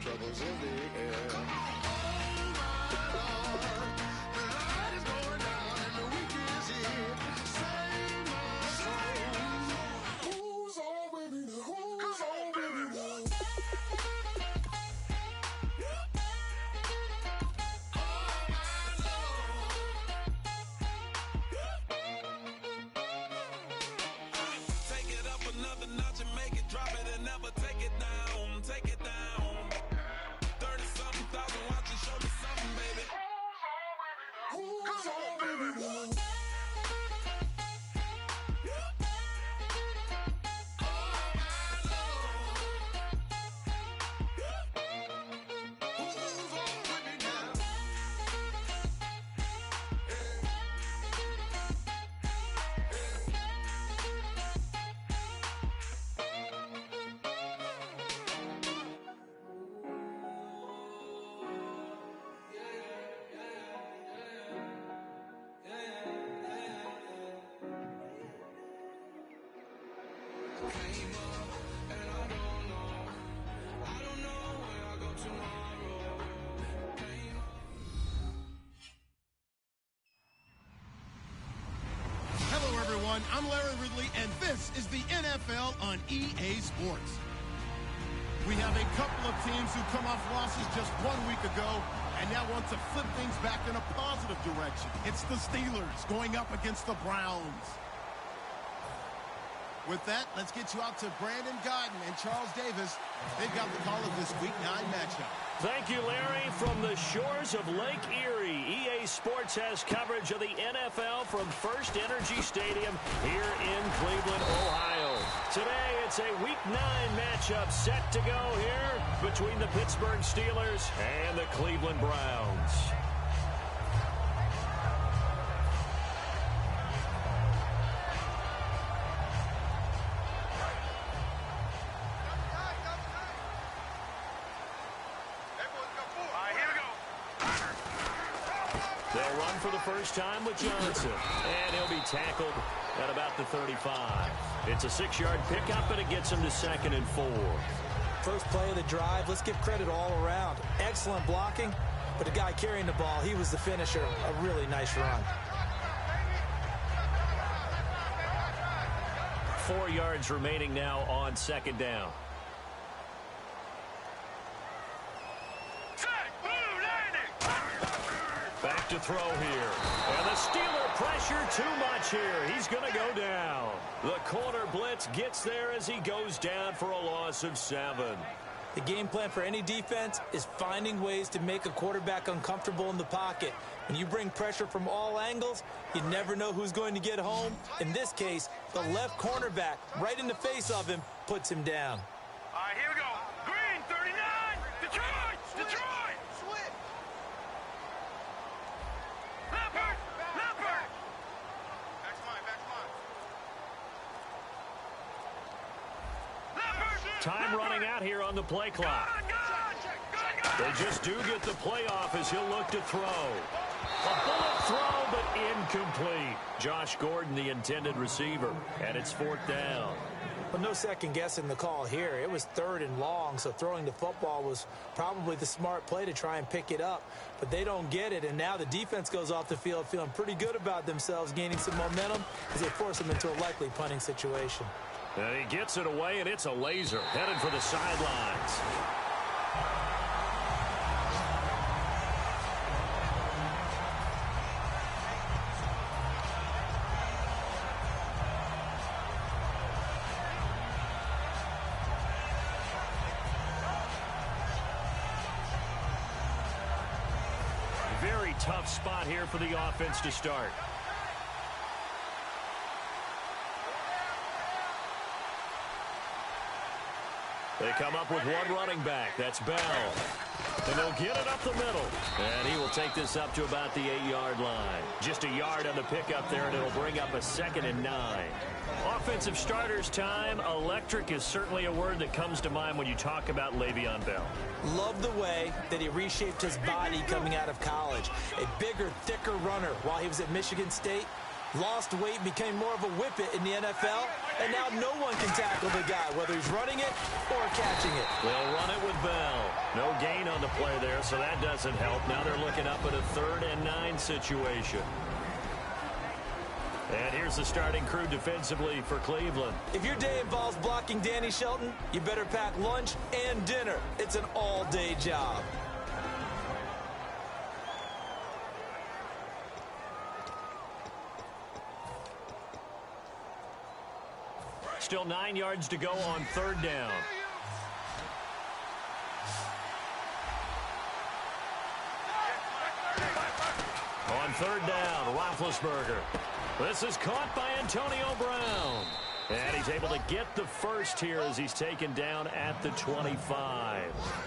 troubles in the air. Oh my Lord, the light is going down and the week is here. Save my soul. Who's all with me now? Who's all with me now? Take it up another notch and make it drop it and never take it down. Take it down. 30-something thousand watching, show me something, baby. Who's all with me now? Hello, everyone. I'm Larry Ridley, and this is the NFL on EA Sports. We have a couple of teams who come off losses just 1 week ago and now want to flip things back in a positive direction. It's the Steelers going up against the Browns. With that, let's get you out to Brandon Godden and Charles Davis. They've got the call of this Week 9 matchup. Thank you, Larry. From the shores of Lake Erie, EA Sports has coverage of the NFL from First Energy Stadium here in Cleveland, Ohio. Today, it's a Week 9 matchup set to go here between the Pittsburgh Steelers and the Cleveland Browns. They'll run for the first time with Johnson, and he'll be tackled at about the 35. It's a 6-yard pickup, and it gets him to 2nd and 4. First play of the drive, let's give credit all around. Excellent blocking, but the guy carrying the ball, he was the finisher. A really nice run. 4 yards remaining now on 2nd down. Back to throw here. And the Steeler pressure too much here. He's going to go down. The corner blitz gets there as he goes down for a loss of 7. The game plan for any defense is finding ways to make a quarterback uncomfortable in the pocket. When you bring pressure from all angles, you never know who's going to get home. In this case, the left cornerback, right in the face of him, puts him down. All right, here we go. Green, 39. Detroit! Detroit! Time running out here on the play clock. They just do get the play off as he'll look to throw. A bullet throw, but incomplete. Josh Gordon, the intended receiver, and it's 4th down. Well, no second guessing the call here. It was 3rd and long, so throwing the football was probably the smart play to try and pick it up. But they don't get it, and now the defense goes off the field feeling pretty good about themselves, gaining some momentum as they force them into a likely punting situation. And he gets it away, and it's a laser headed for the sidelines. Very tough spot here for the offense to start. They come up with one running back. That's Bell. And they'll get it up the middle. And he will take this up to about the 8-yard line. Just a yard on the pickup there, and it'll bring up a 2nd and 9. Offensive starters time. Electric is certainly a word that comes to mind when you talk about Le'Veon Bell. Love the way that he reshaped his body coming out of college. A bigger, thicker runner while he was at Michigan State. lost weight, became more of a whippet in the NFL, and now no one can tackle the guy, whether he's running it or catching it. They'll run it with Bell. No gain on the play there, so that doesn't help. Now they're looking up at a 3rd and 9 situation. And here's the starting crew defensively for Cleveland. If your day involves blocking Danny Shelton, you better pack lunch and dinner. It's an all-day job. Still 9 yards to go on 3rd down. On 3rd down, Roethlisberger. This is caught by Antonio Brown. And he's able to get the first here as he's taken down at the 25.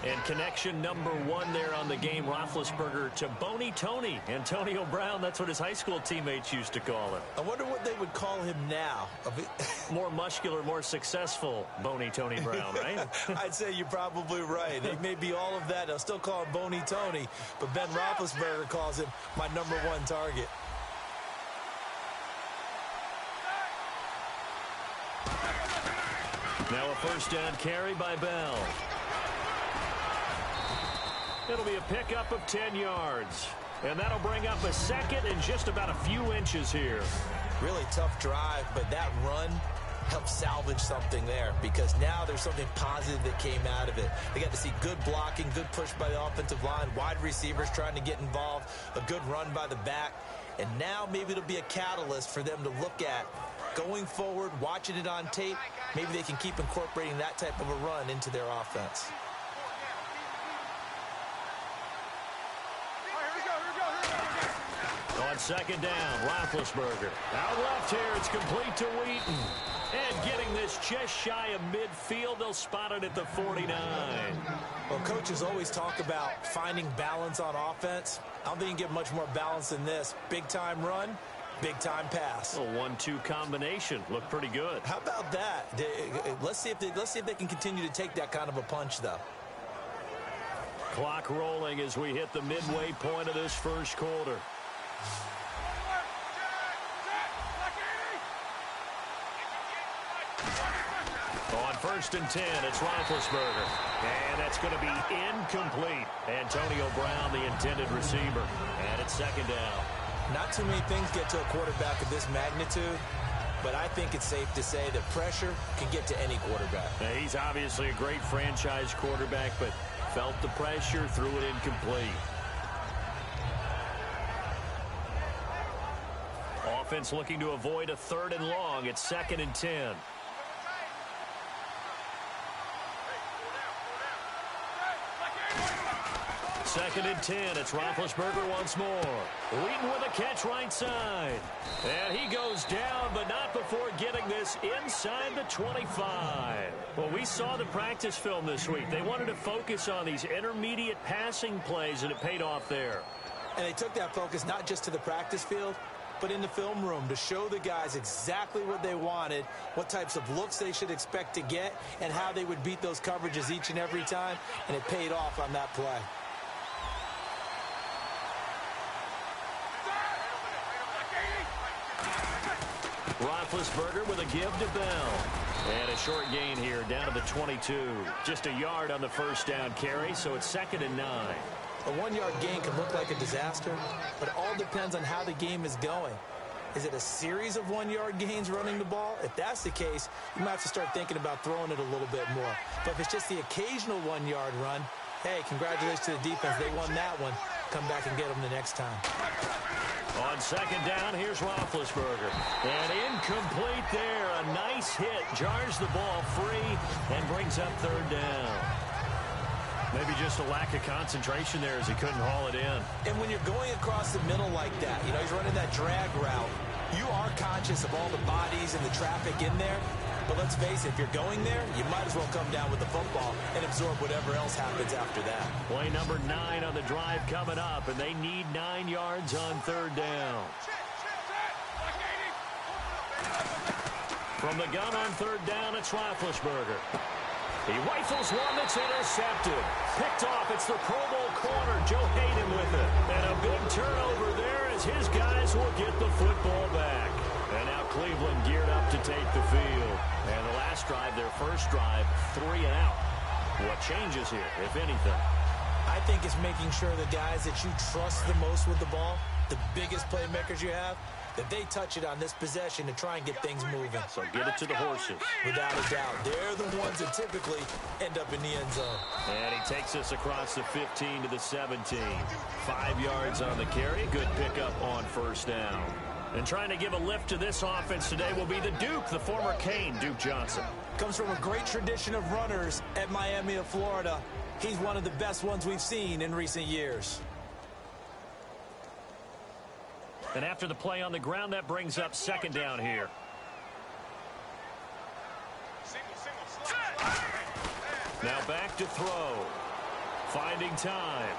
And connection number 1 there on the game, Roethlisberger to Boney Tony. Antonio Brown, that's what his high school teammates used to call him. I wonder what they would call him now. More muscular, more successful Boney Tony Brown, right? I'd say you're probably right. They may be all of that. They'll still call him Boney Tony, but Ben Roethlisberger calls him my number 1 target. Now a 1st down carry by Bell. It'll be a pickup of 10 yards. And that'll bring up a 2nd and just about a few inches here. Really tough drive, but that run helped salvage something there because now there's something positive that came out of it. They got to see good blocking, good push by the offensive line, wide receivers trying to get involved, a good run by the back. And now maybe it'll be a catalyst for them to look at going forward, watching it on tape. Maybe they can keep incorporating that type of a run into their offense. On 2nd down, Roethlisberger. Out left here, it's complete to Wheaton. And getting this just shy of midfield, they'll spot it at the 49. Well, coaches always talk about finding balance on offense. I don't think you can get much more balance than this. Big-time run, big-time pass. A 1-2 combination. Looked pretty good. How about that? Let's see if they can continue to take that kind of a punch, though. Clock rolling as we hit the midway point of this 1st quarter. On 1st and 10, it's Roethlisberger. And that's going to be incomplete. Antonio Brown, the intended receiver. And it's 2nd down. Not too many things get to a quarterback of this magnitude, but I think it's safe to say that pressure can get to any quarterback. Now, he's obviously a great franchise quarterback, but felt the pressure, threw it incomplete. Offense looking to avoid a 3rd and long. It's 2nd and 10. Second and 10. It's Roethlisberger once more. Wheaton with a catch right side. And he goes down, but not before getting this inside the 25. Well, we saw the practice film this week. They wanted to focus on these intermediate passing plays, and it paid off there. And they took that focus not just to the practice field, but in the film room to show the guys exactly what they wanted, what types of looks they should expect to get, and how they would beat those coverages each and every time, and it paid off on that play. Roethlisberger with a give to Bell. And a short gain here down to the 22. Just a yard on the 1st down carry, so it's 2nd and 9. A 1-yard gain can look like a disaster, but it all depends on how the game is going. Is it a series of 1-yard gains running the ball? If that's the case, you might have to start thinking about throwing it a little bit more. But if it's just the occasional 1-yard run, hey, congratulations to the defense. They won that one. Come back and get them the next time. On 2nd down, here's Roethlisberger. And incomplete there. A nice hit. Jars the ball free and brings up 3rd down. Maybe just a lack of concentration there as he couldn't haul it in. And when you're going across the middle like that, you know, he's running that drag route, you are conscious of all the bodies and the traffic in there. But let's face it, if you're going there, you might as well come down with the football and absorb whatever else happens after that. Play number 9 on the drive coming up, and they need 9 yards on 3rd down. From the gun on 3rd down, it's Roethlisberger. He rifles one that's intercepted. Picked off. It's the Pro Bowl corner, Joe Hayden with it. And a big turnover there as as his guys will get the football back. And now Cleveland geared up to take the field. And the last drive, their first drive, 3 and out. What changes here, if anything? I think it's making sure the guys that you trust the most with the ball, the biggest playmakers you have, that they touch it on this possession to try and get things moving. So get it to the horses. Without a doubt. They're the ones that typically end up in the end zone. And he takes us across the 15 to the 17. 5 yards on the carry. Good pickup on first down. And trying to give a lift to this offense today will be the Duke, the former Cane, Duke Johnson. Comes from a great tradition of runners at Miami of Florida. He's one of the best ones we've seen in recent years. And after the play on the ground, that brings up second down here. Now back to throw. Finding time.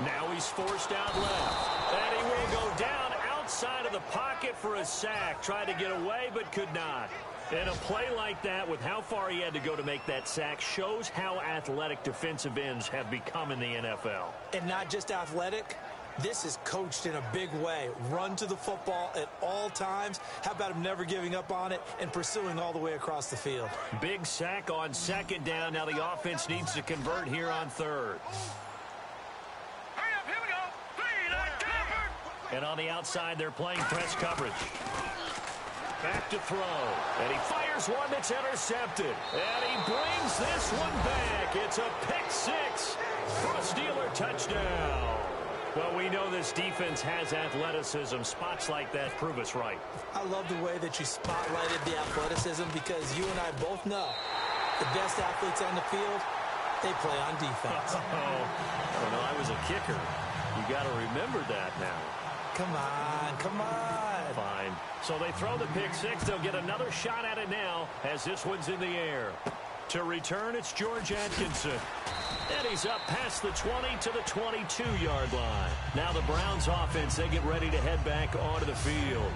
Now he's forced out left. And he will go down outside of the pocket for a sack. Tried to get away, but could not. And a play like that, with how far he had to go to make that sack, shows how athletic defensive ends have become in the NFL. And not just athletic. This is coached in a big way. Run to the football at all times. How about him never giving up on it and pursuing all the way across the field? Big sack on second down. Now the offense needs to convert here on third. And on the outside, they're playing press coverage. Back to throw. And he fires one that's intercepted. And he brings this one back. It's a pick six for a Steeler touchdown. Well, we know this defense has athleticism. Spots like that prove us right. I love the way that you spotlighted the athleticism because you and I both know the best athletes on the field, they play on defense. I was a kicker. You got to remember that now. Come on, come on. Fine. So they throw the pick six. They'll get another shot at it now as this one's in the air. To return, it's George Atkinson. And he's up past the 20 to the 22-yard line. Now the Browns offense, they get ready to head back onto the field.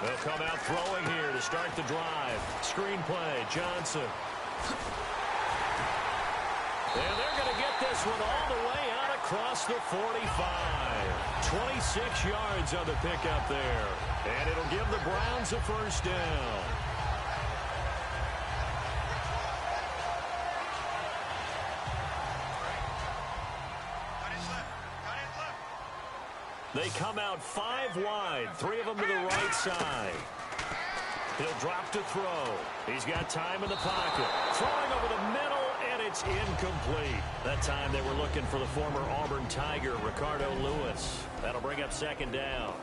They'll come out throwing here to start the drive. Screen play, Johnson. And they're going to get this one all the way out across the 45. 26 yards on the pickup there. And it'll give the Browns a first down. They come out 5 wide, 3 of them to the right side. He'll drop to throw. He's got time in the pocket. Throwing over the middle, and it's incomplete. That time they were looking for the former Auburn Tiger, Ricardo Lewis. That'll bring up second down.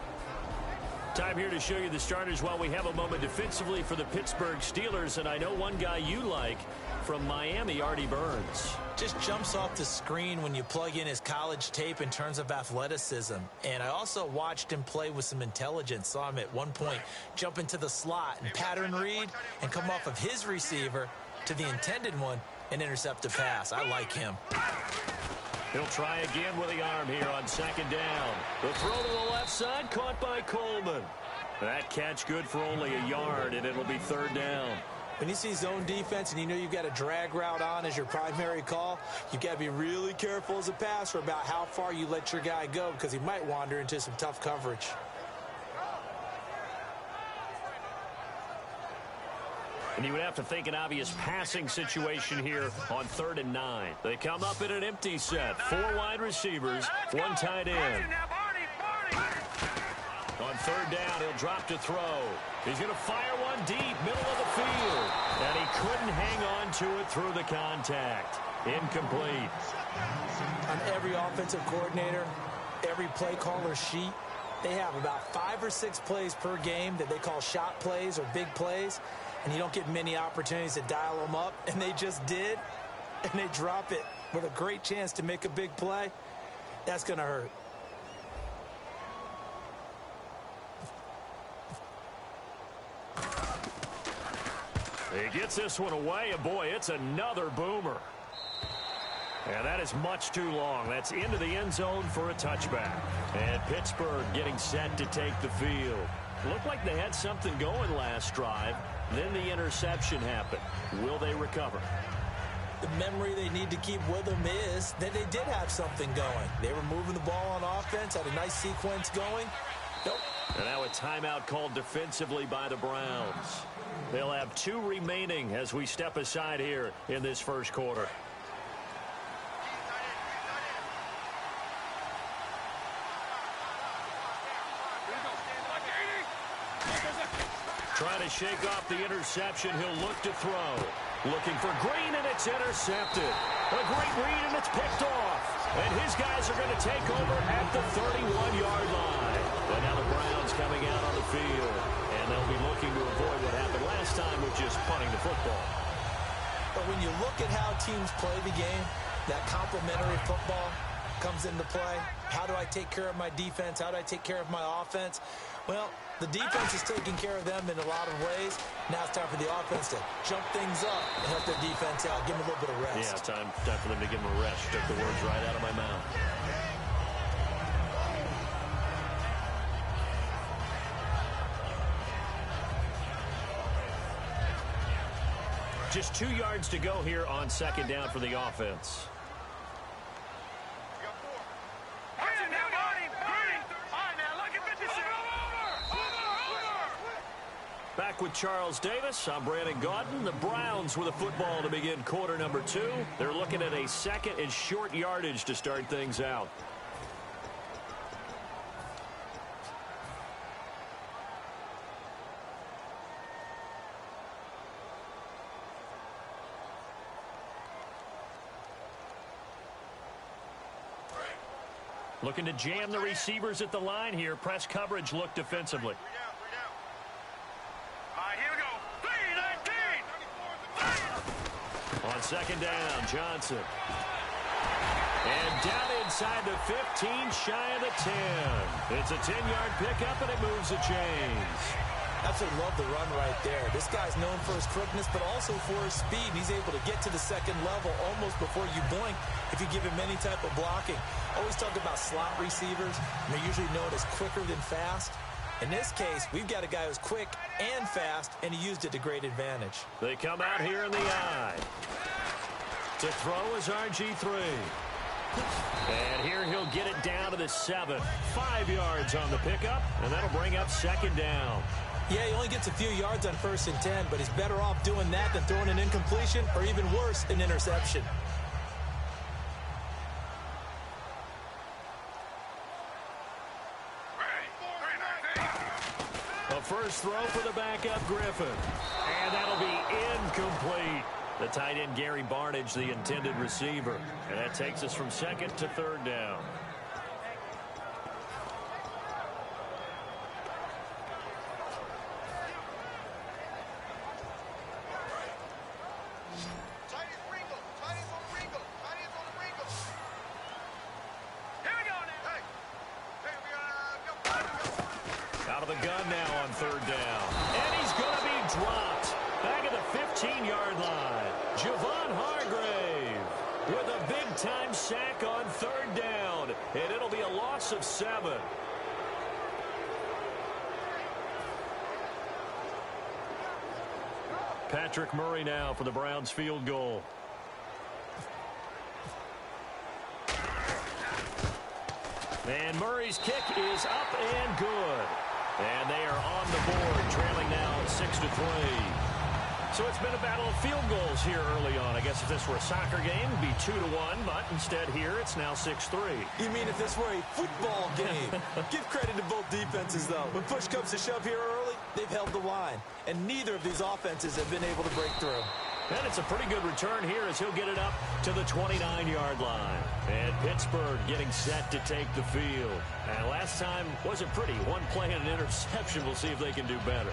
Time here to show you the starters while we have a moment defensively for the Pittsburgh Steelers. And I know one guy you like from Miami, Artie Burns. Just jumps off the screen when you plug in his college tape in terms of athleticism. And I also watched him play with some intelligence. Saw him at one point jump into the slot and pattern read and come off of his receiver to the intended one and intercept a pass. I like him. He'll try again with the arm here on second down. The throw to the left side, caught by Coleman. That catch good for only a yard, and it'll be third down. When you see zone defense and you know you've got a drag route on as your primary call, you've got to be really careful as a passer about how far you let your guy go because he might wander into some tough coverage. And you would have to think an obvious passing situation here on 3rd and 9. They come up in an empty set. 4 wide receivers, 1 tight end. On 3rd down, he'll drop to throw. He's going to fire one deep, middle of the field. And he couldn't hang on to it through the contact. Incomplete. On every offensive coordinator, every play caller sheet, they have about 5 or 6 plays per game that they call shot plays or big plays. And you don't get many opportunities to dial them up. And they just did. And they drop it with a great chance to make a big play. That's going to hurt. He gets this one away, and boy, it's another boomer. And that is much too long. That's into the end zone for a touchback. And Pittsburgh getting set to take the field. Looked like they had something going last drive. Then the interception happened. Will they recover? The memory they need to keep with them is that they did have something going. They were moving the ball on offense, had a nice sequence going. Nope. And now a timeout called defensively by the Browns. They'll have 2 remaining as we step aside here in this first quarter. Trying to shake off the interception. He'll look to throw. Looking for Green, and it's intercepted. A great read, and it's picked off. And his guys are going to take over at the 31-yard line. But now the Browns coming out on the field. And they'll be looking to avoid what happened last time with just punting the football. But when you look at how teams play the game, that complementary football comes into play. How do I take care of my defense? How do I take care of my offense? Well, the defense is taking care of them in a lot of ways. Now it's time for the offense to jump things up and help their defense out. Give them a little bit of rest. Yeah, time for them to give them a rest. Took the words right out of my mouth. Just 2 yards to go here on second down for the offense. Back with Charles Davis, I'm Brandon Gaudin. The Browns with a football to begin quarter number 2. They're looking at a second and short yardage to start things out. Looking to jam the receivers at the line here. Press coverage look defensively. On second down, Johnson. And down inside the 15, shy of the 10. It's a 10-yard pickup, and it moves the chains. Absolutely love the run right there. This guy's known for his quickness, but also for his speed. He's able to get to the second level almost before you blink if you give him any type of blocking. Always talk about slot receivers, and they're usually known as quicker than fast. In this case, we've got a guy who's quick and fast, and he used it to great advantage. They come out here in the eye. To throw is RG3. And here he'll get it down to the 7. 5 yards on the pickup, and that'll bring up second down. Yeah, he only gets a few yards on 1st and 10, but he's better off doing that than throwing an incompletion or even worse, an interception. A first throw for the backup Griffin. And that'll be incomplete. The tight end Gary Barnage, the intended receiver. And that takes us from second to third down. Out of the gun now on third down. And he's going to be dropped. Back at the 15-yard line. Javon Hargrave with a big-time sack on third down. And it'll be a loss of 7. Patrick Murray now for the Browns field goal. And Murray's kick is up and good. And they are on the board, trailing now 6-3. So it's been a battle of field goals here early on. I guess if this were a soccer game, it'd be 2-1, but instead here it's now 6-3. You mean if this were a football game? Give credit to both defenses, though. When push comes to shove here early, they've held the line. And neither of these offenses have been able to break through. And it's a pretty good return here as he'll get it up to the 29-yard line. And Pittsburgh getting set to take the field. And last time wasn't pretty. One play and an interception. We'll see if they can do better.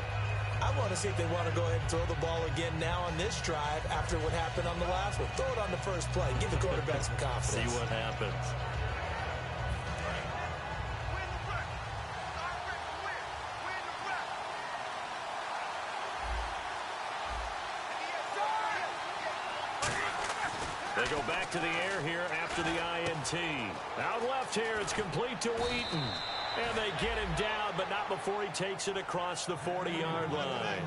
I want to see if they want to go ahead and throw the ball again now on this drive after what happened on the last one. Throw it on the first play. Give the quarterback some confidence. See what happens. They go back to the air here after the INT. Out left here, it's complete to Wheaton. And they get him down, but not before he takes it across the 40-yard line.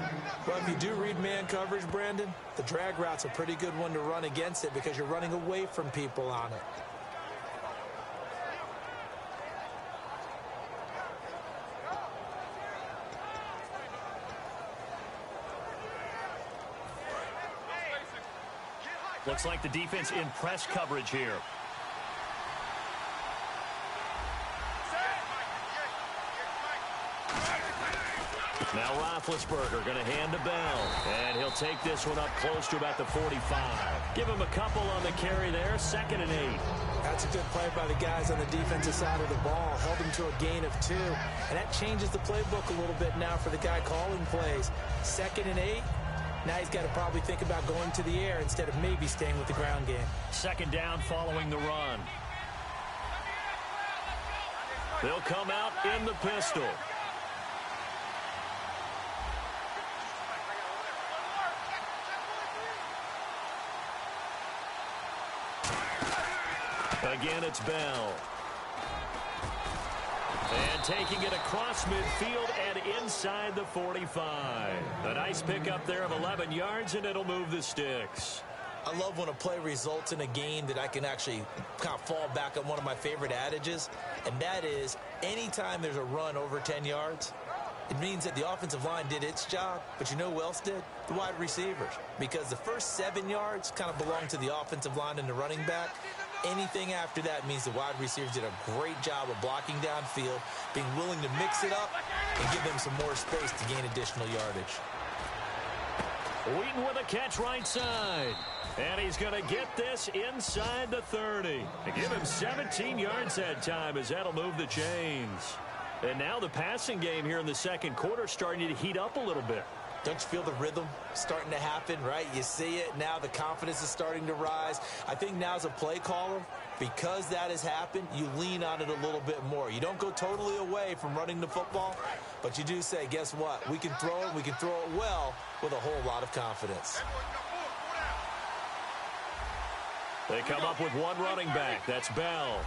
Well, if you do read man coverage, Brandon, the drag route's a pretty good one to run against it because you're running away from people on it. Looks like the defense in press coverage here. Now Roethlisberger going to hand to Bell. And he'll take this one up close to about the 45. Give him a couple on the carry there. 2nd and 8. That's a good play by the guys on the defensive side of the ball. Held him to a gain of 2. And that changes the playbook a little bit now for the guy calling plays. 2nd and 8. Now he's got to probably think about going to the air instead of maybe staying with the ground game. 2nd down following the run. They'll come out in the pistol. Again, it's Bell. And taking it across midfield and inside the 45. A nice pickup there of 11 yards, and it'll move the sticks. I love when a play results in a gain that I can actually kind of fall back on one of my favorite adages, and that is anytime there's a run over 10 yards, it means that the offensive line did its job, but you know who else did? The wide receivers. Because the first 7 yards kind of belong to the offensive line and the running back. Anything after that means the wide receivers did a great job of blocking downfield, being willing to mix it up, and give them some more space to gain additional yardage. Wheaton with a catch right side. And he's going to get this inside the 30. And give him 17 yards that time as that'll move the chains. And now the passing game here in the second quarter starting to heat up a little bit. Don't you feel the rhythm starting to happen, right? You see it now. The confidence is starting to rise. I think now as a play caller, because that has happened, you lean on it a little bit more. You don't go totally away from running the football, but you do say, guess what? We can throw it. We can throw it well with a whole lot of confidence. They come up with one running back. That's Bell.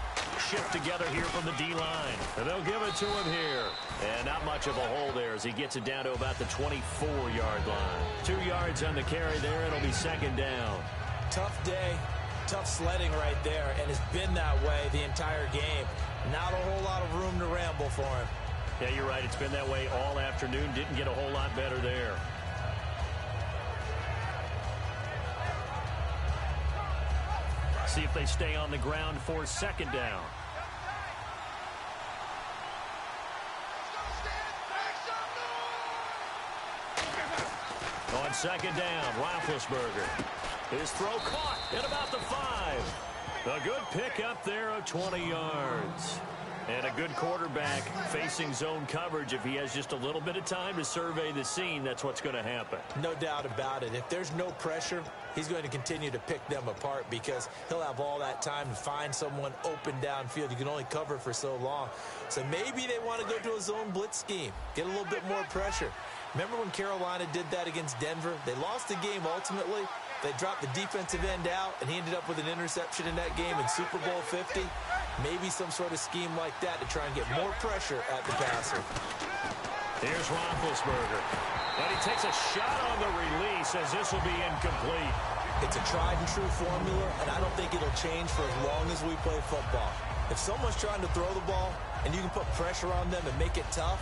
Shift together here from the D-line. And they'll give it to him here. And not much of a hole there as he gets it down to about the 24-yard line. 2 yards on the carry there. It'll be 2nd down. Tough day. Tough sledding right there. And it's been that way the entire game. Not a whole lot of room to ramble for him. Yeah, you're right. It's been that way all afternoon. Didn't get a whole lot better there. See if they stay on the ground for 2nd down. On 2nd down, Roethlisberger. His throw caught at about the 5. A good pickup there of 20 yards. And a good quarterback facing zone coverage. If he has just a little bit of time to survey the scene, that's what's going to happen. No doubt about it. If there's no pressure, he's going to continue to pick them apart because he'll have all that time to find someone open downfield. You can only cover for so long. So maybe they want to go to a zone blitz scheme, get a little bit more pressure. Remember when Carolina did that against Denver? They lost the game ultimately. They dropped the defensive end out, and he ended up with an interception in that game in Super Bowl 50. Maybe some sort of scheme like that to try and get more pressure at the passer. Here's Roethlisberger. And he takes a shot on the release as this will be incomplete. It's a tried-and-true formula, and I don't think it'll change for as long as we play football. If someone's trying to throw the ball and you can put pressure on them and make it tough,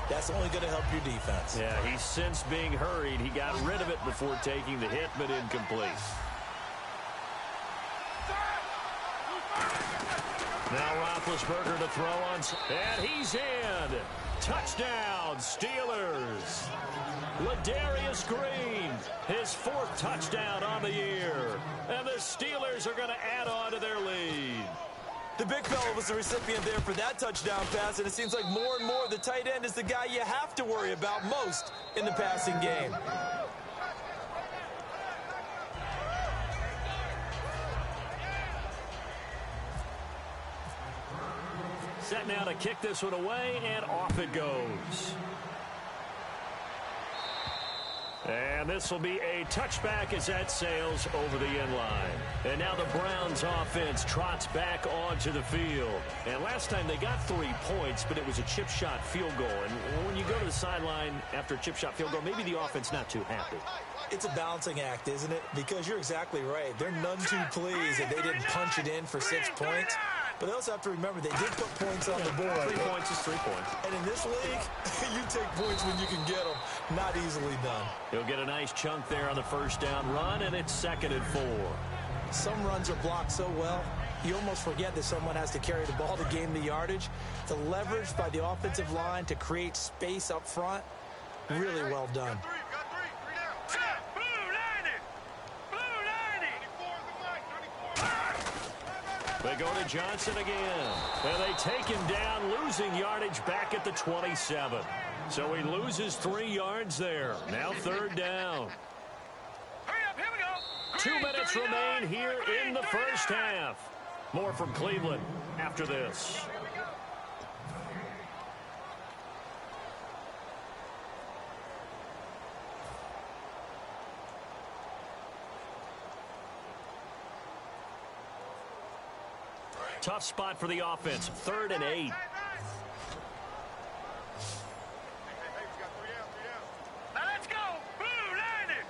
that's only going to help your defense. Yeah, he's since being hurried. He got rid of it before taking the hit, but incomplete. Now Roethlisberger to throw on, and he's in. Touchdown, Steelers. Ladarius Green, his 4th touchdown on the year. And the Steelers are going to add on to their lead. The big fella was the recipient there for that touchdown pass, and it seems like more and more the tight end is the guy you have to worry about most in the passing game. Set now to kick this one away, and off it goes. And this will be a touchback as that sails over the end line. And now the Browns offense trots back onto the field. And last time they got 3 points, but it was a chip shot field goal. And when you go to the sideline after a chip shot field goal, maybe the offense not too happy. It's a balancing act, isn't it? Because you're exactly right. They're none too pleased that they didn't punch it in for 6 points. But they also have to remember they did put points on the board. 3 points is 3 points. And in this league, you take points when you can get them. Not easily done. He'll get a nice chunk there on the first down run, and it's 2nd and 4. Some runs are blocked so well, you almost forget that someone has to carry the ball to gain the yardage. The leverage by the offensive line to create space up front, really well done. They go to Johnson again. And they take him down, losing yardage back at the 27. So he loses 3 yards there. Now 3rd down. Hurry up, here we go. 2 minutes remain here in the first half. More from Cleveland after this. Tough spot for the offense. 3rd and 8. Now let's go. Blue line.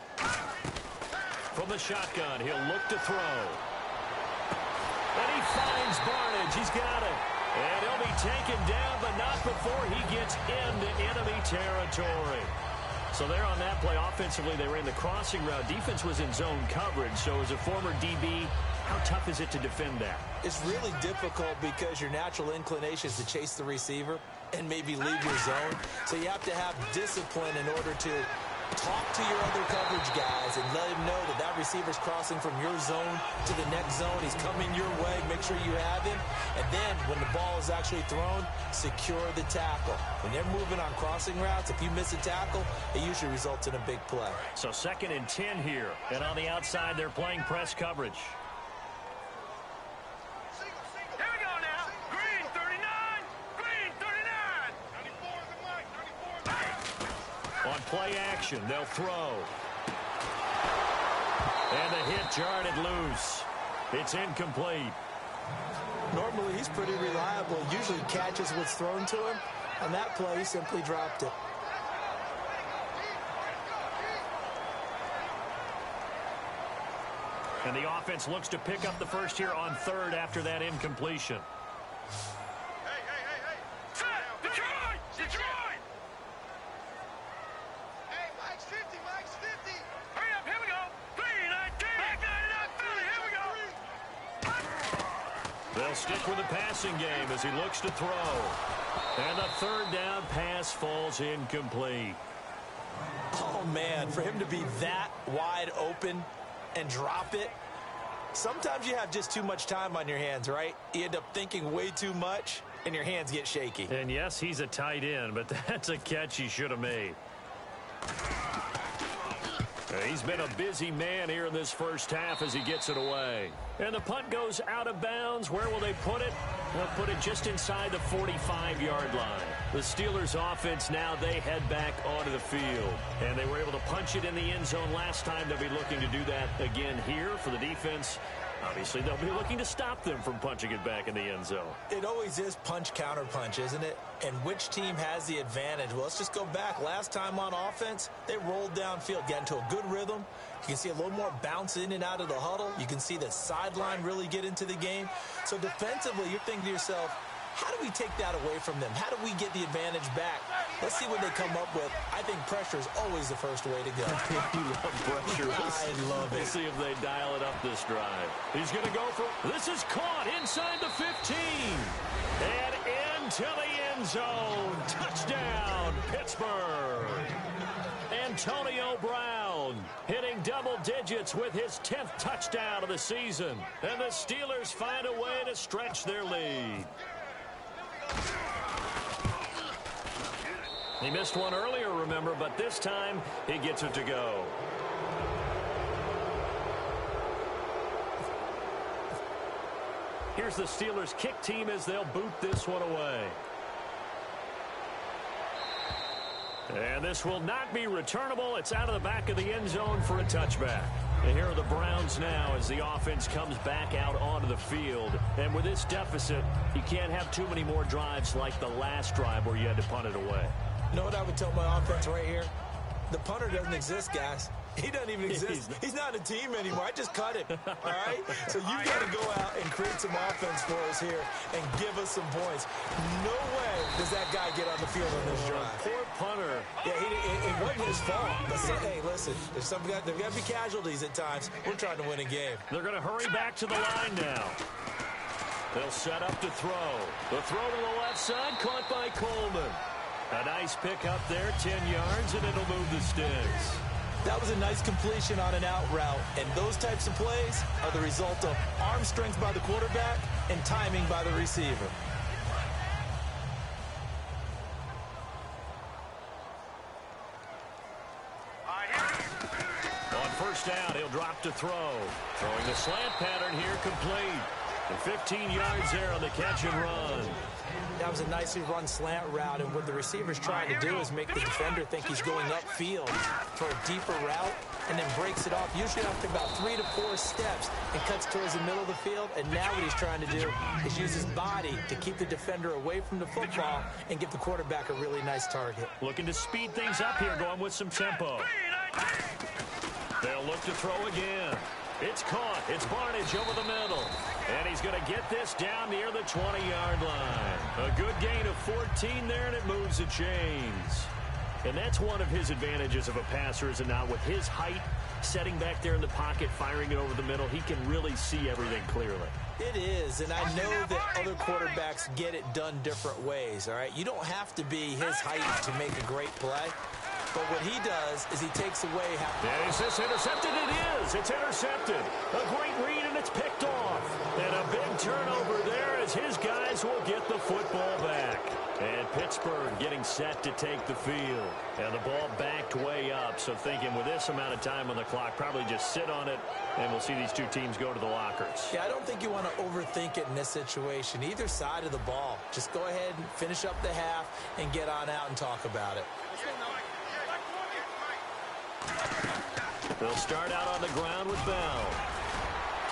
From the shotgun, he'll look to throw. And he finds Barnage. He's got it. And he'll be taken down, but not before he gets into enemy territory. So there on that play, offensively, they ran the crossing route. Defense was in zone coverage. So as a former DB, how tough is it to defend that? It's really difficult because your natural inclination is to chase the receiver and maybe leave your zone. So you have to have discipline in order to talk to your other coverage guys and let him know that that receiver's crossing from your zone to the next zone. He's coming your way. Make sure you have him. And then when the ball is actually thrown, secure the tackle. When they're moving on crossing routes, if you miss a tackle, it usually results in a big play. So 2nd and 10 here. And on the outside, they're playing press coverage. Here we go now. Green 39. Green 39. 94 is the mic. 94. On play action, they'll throw. And the hit jarred it loose. It's incomplete. Normally, he's pretty reliable. Usually catches what's thrown to him. On that play, he simply dropped it. And the offense looks to pick up the first here on 3rd after that incompletion. Set. Detroit. Detroit. Hey, Mike's 50. Mike's 50. Hurry up. Here we go. 319. Back 99 Philly. Here we go. They'll stick with the passing game as he looks to throw. And the 3rd down pass falls incomplete. Oh, man, for him to be that wide open and drop it. Sometimes you have just too much time on your hands, right? You end up thinking way too much, and your hands get shaky. And yes, he's a tight end, but that's a catch he should have made. He's been a busy man here in this first half as he gets it away. And the punt goes out of bounds. Where will they put it? They'll put it just inside the 45-yard line. The Steelers offense now, they head back onto the field. And they were able to punch it in the end zone last time. They'll be looking to do that again here for the defense. Obviously, they'll be looking to stop them from punching it back in the end zone. It always is punch-counter-punch, isn't it? And which team has the advantage? Well, let's just go back. Last time on offense, they rolled downfield, got into a good rhythm. You can see a little more bounce in and out of the huddle. You can see the sideline really get into the game. So defensively, you're thinking to yourself, how do we take that away from them? How do we get the advantage back? Let's see what they come up with. I think pressure is always the first way to go. You love pressure. I love it. We'll see if they dial it up this drive. He's going to go for... This is caught inside the 15. And into the end zone. Touchdown, Pittsburgh. Antonio Brown hitting double digits with his 10th touchdown of the season. And the Steelers find a way to stretch their lead. He missed one earlier, remember, but this time he gets it to go. Here's the Steelers kick team as they'll boot this one away. And this will not be returnable. It's out of the back of the end zone for a touchback. And here are the Browns now as the offense comes back out onto the field. And with this deficit, you can't have too many more drives like the last drive where you had to punt it away. You know what I would tell my offense right here? The punter doesn't exist, guys. He doesn't even exist. He's not a team anymore. I just cut him, all right? So you've got to go out and create some offense for us here and give us some points. No way does that guy get on the field on this drive. Poor punter. Yeah, it wasn't his fault. But hey, listen, there's got to be casualties at times. We're trying to win a game. They're going to hurry back to the line now. They'll set up to throw. The throw to the left side, caught by Coleman. A nice pick up there, 10 yards, and it'll move the sticks. That was a nice completion on an out route, and those types of plays are the result of arm strength by the quarterback and timing by the receiver. On first down, he'll drop to throw. Throwing the slant pattern here, complete. And 15 yards there on the catch and run. That was a nicely run slant route, and what the receiver's trying to do is make the defender think he's going upfield for a deeper route, and then breaks it off, usually after about 3 to 4 steps, and cuts towards the middle of the field. And now what he's trying to do is use his body to keep the defender away from the football and give the quarterback a really nice target. Looking to speed things up here, going with some tempo. They'll look to throw again. It's caught. It's Barnage over the middle. And he's going to get this down near the 20-yard line. A good gain of 14 there, and it moves the chains. And that's one of his advantages of a passer, is it not? With his height, setting back there in the pocket, firing it over the middle, he can really see everything clearly. It is, and I know that other quarterbacks get it done different ways, all right? You don't have to be his height to make a great play. But what he does is he takes away half. Is this intercepted? It is. It's intercepted. A great read, and it's picked off. And a big turnover there as his guys will get the football back. And Pittsburgh getting set to take the field. And the ball backed way up. So thinking with this amount of time on the clock, probably just sit on it, and we'll see these two teams go to the lockers. Yeah, I don't think you want to overthink it in this situation. Either side of the ball. Just go ahead and finish up the half and get on out and talk about it. They'll start out on the ground with Bell.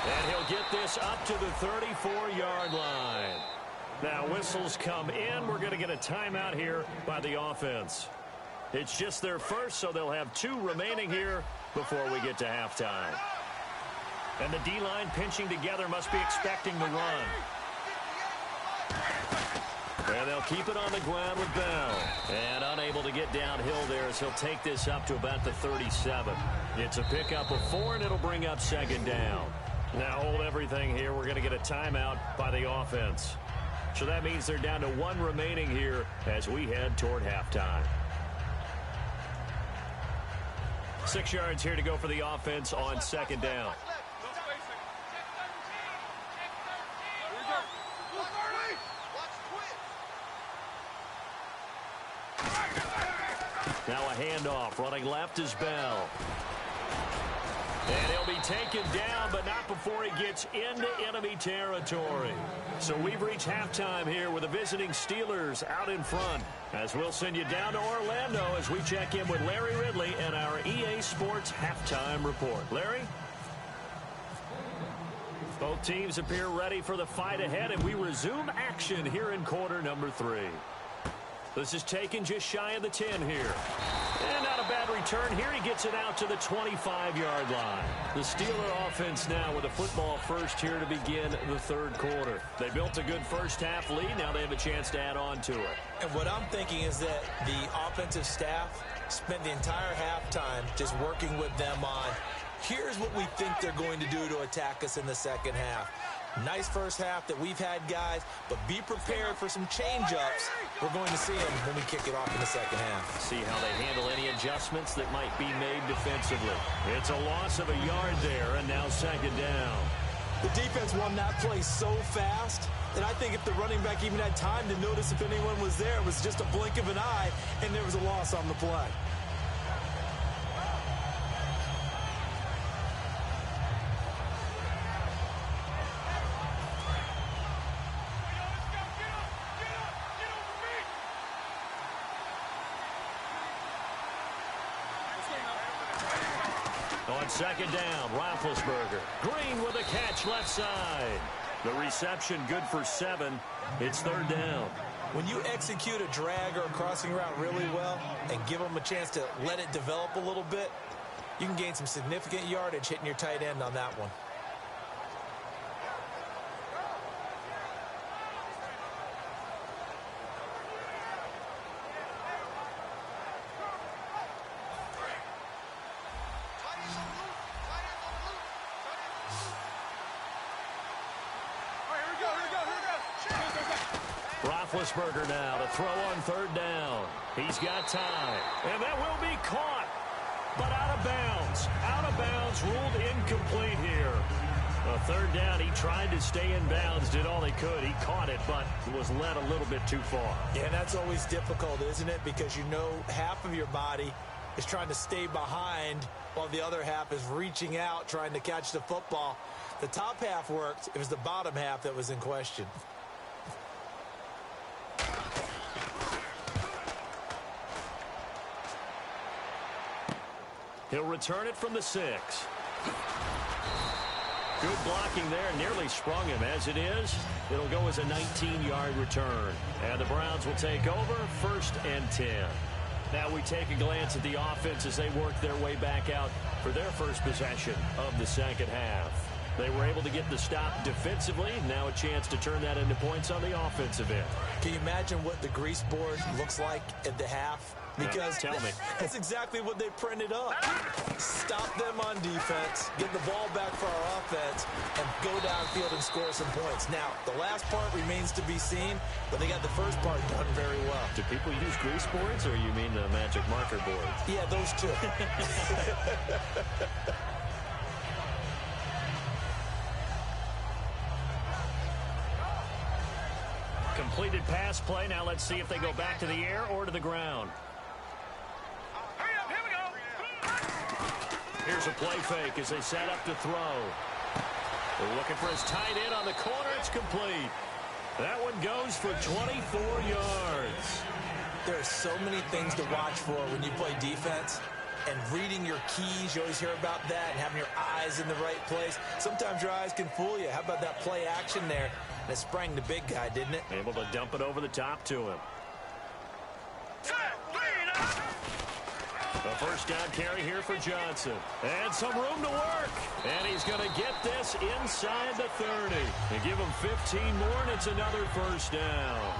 And he'll get this up to the 34-yard line. Now whistles come in. We're going to get a timeout here by the offense. It's just their first, so they'll have 2 remaining here before we get to halftime. And the D-line pinching together, must be expecting the run. And they'll keep it on the ground with Bell. And unable to get downhill there as he'll take this up to about the 37. It's a pickup of 4, and it'll bring up second down. Now hold everything here. We're going to get a timeout by the offense. So that means they're down to 1 remaining here as we head toward halftime. 6 yards here to go for the offense on second down. Now a handoff. Running left is Bell. And he'll be taken down, but not before he gets into enemy territory. So we've reached halftime here with the visiting Steelers out in front. As we'll send you down to Orlando as we check in with Larry Ridley and our EA Sports Halftime Report. Larry? Both teams appear ready for the fight ahead, and we resume action here in quarter number 3. This is taken just shy of the 10 here. And not a bad return here. He gets it out to the 25-yard line. The Steeler offense now with a football first here to begin the third quarter. They built a good first-half lead. Now they have a chance to add on to it. And what I'm thinking is that the offensive staff spent the entire halftime just working with them on, here's what we think they're going to do to attack us in the second half. Nice first half that we've had, guys, but be prepared for some change-ups. We're going to see them when we kick it off in the second half. See how they handle any adjustments that might be made defensively. It's a loss of a yard there, and now second down. The defense won that play so fast that I think if the running back even had time to notice if anyone was there, it was just a blink of an eye, and there was a loss on the play. second down, Roethlisberger. Green with a catch left side. The reception good for 7. It's third down. When you execute a drag or a crossing route really well and give them a chance to let it develop a little bit, you can gain some significant yardage hitting your tight end on that one. Roethlisberger now to throw on third down. He's got time. And that will be caught. But out of bounds. Out of bounds, ruled incomplete here. A third down, he tried to stay in bounds, did all he could. He caught it, but was led a little bit too far. Yeah, that's always difficult, isn't it? Because you know half of your body is trying to stay behind while the other half is reaching out, trying to catch the football. The top half worked. It was the bottom half that was in question. He'll return it from the 6. Good blocking there. Nearly sprung him. As it is, it'll go as a 19-yard return. And the Browns will take over, 1st and 10. Now we take a glance at the offense as they work their way back out for their first possession of the second half. They were able to get the stop defensively. Now a chance to turn that into points on the offensive end. Can you imagine what the grease board looks like at the half? Because tell me. That's exactly what they printed up. Stop them on defense, get the ball back for our offense, and go downfield and score some points. Now, the last part remains to be seen, but they got the first part done very well. Do people use grease boards, or you mean the magic marker boards? Yeah, those two. Completed pass play. Now let's see if they go back to the air or to the ground. Here's a play fake as they set up to throw. They're looking for his tight end on the corner. It's complete. That one goes for 24 yards. There are so many things to watch for when you play defense. And reading your keys, you always hear about that, and having your eyes in the right place. Sometimes your eyes can fool you. How about that play action there? That sprang the big guy, didn't it? Able to dump it over the top to him. The first down carry here for Johnson. And some room to work. And he's going to get this inside the 30. They give him 15 more, and it's another first down.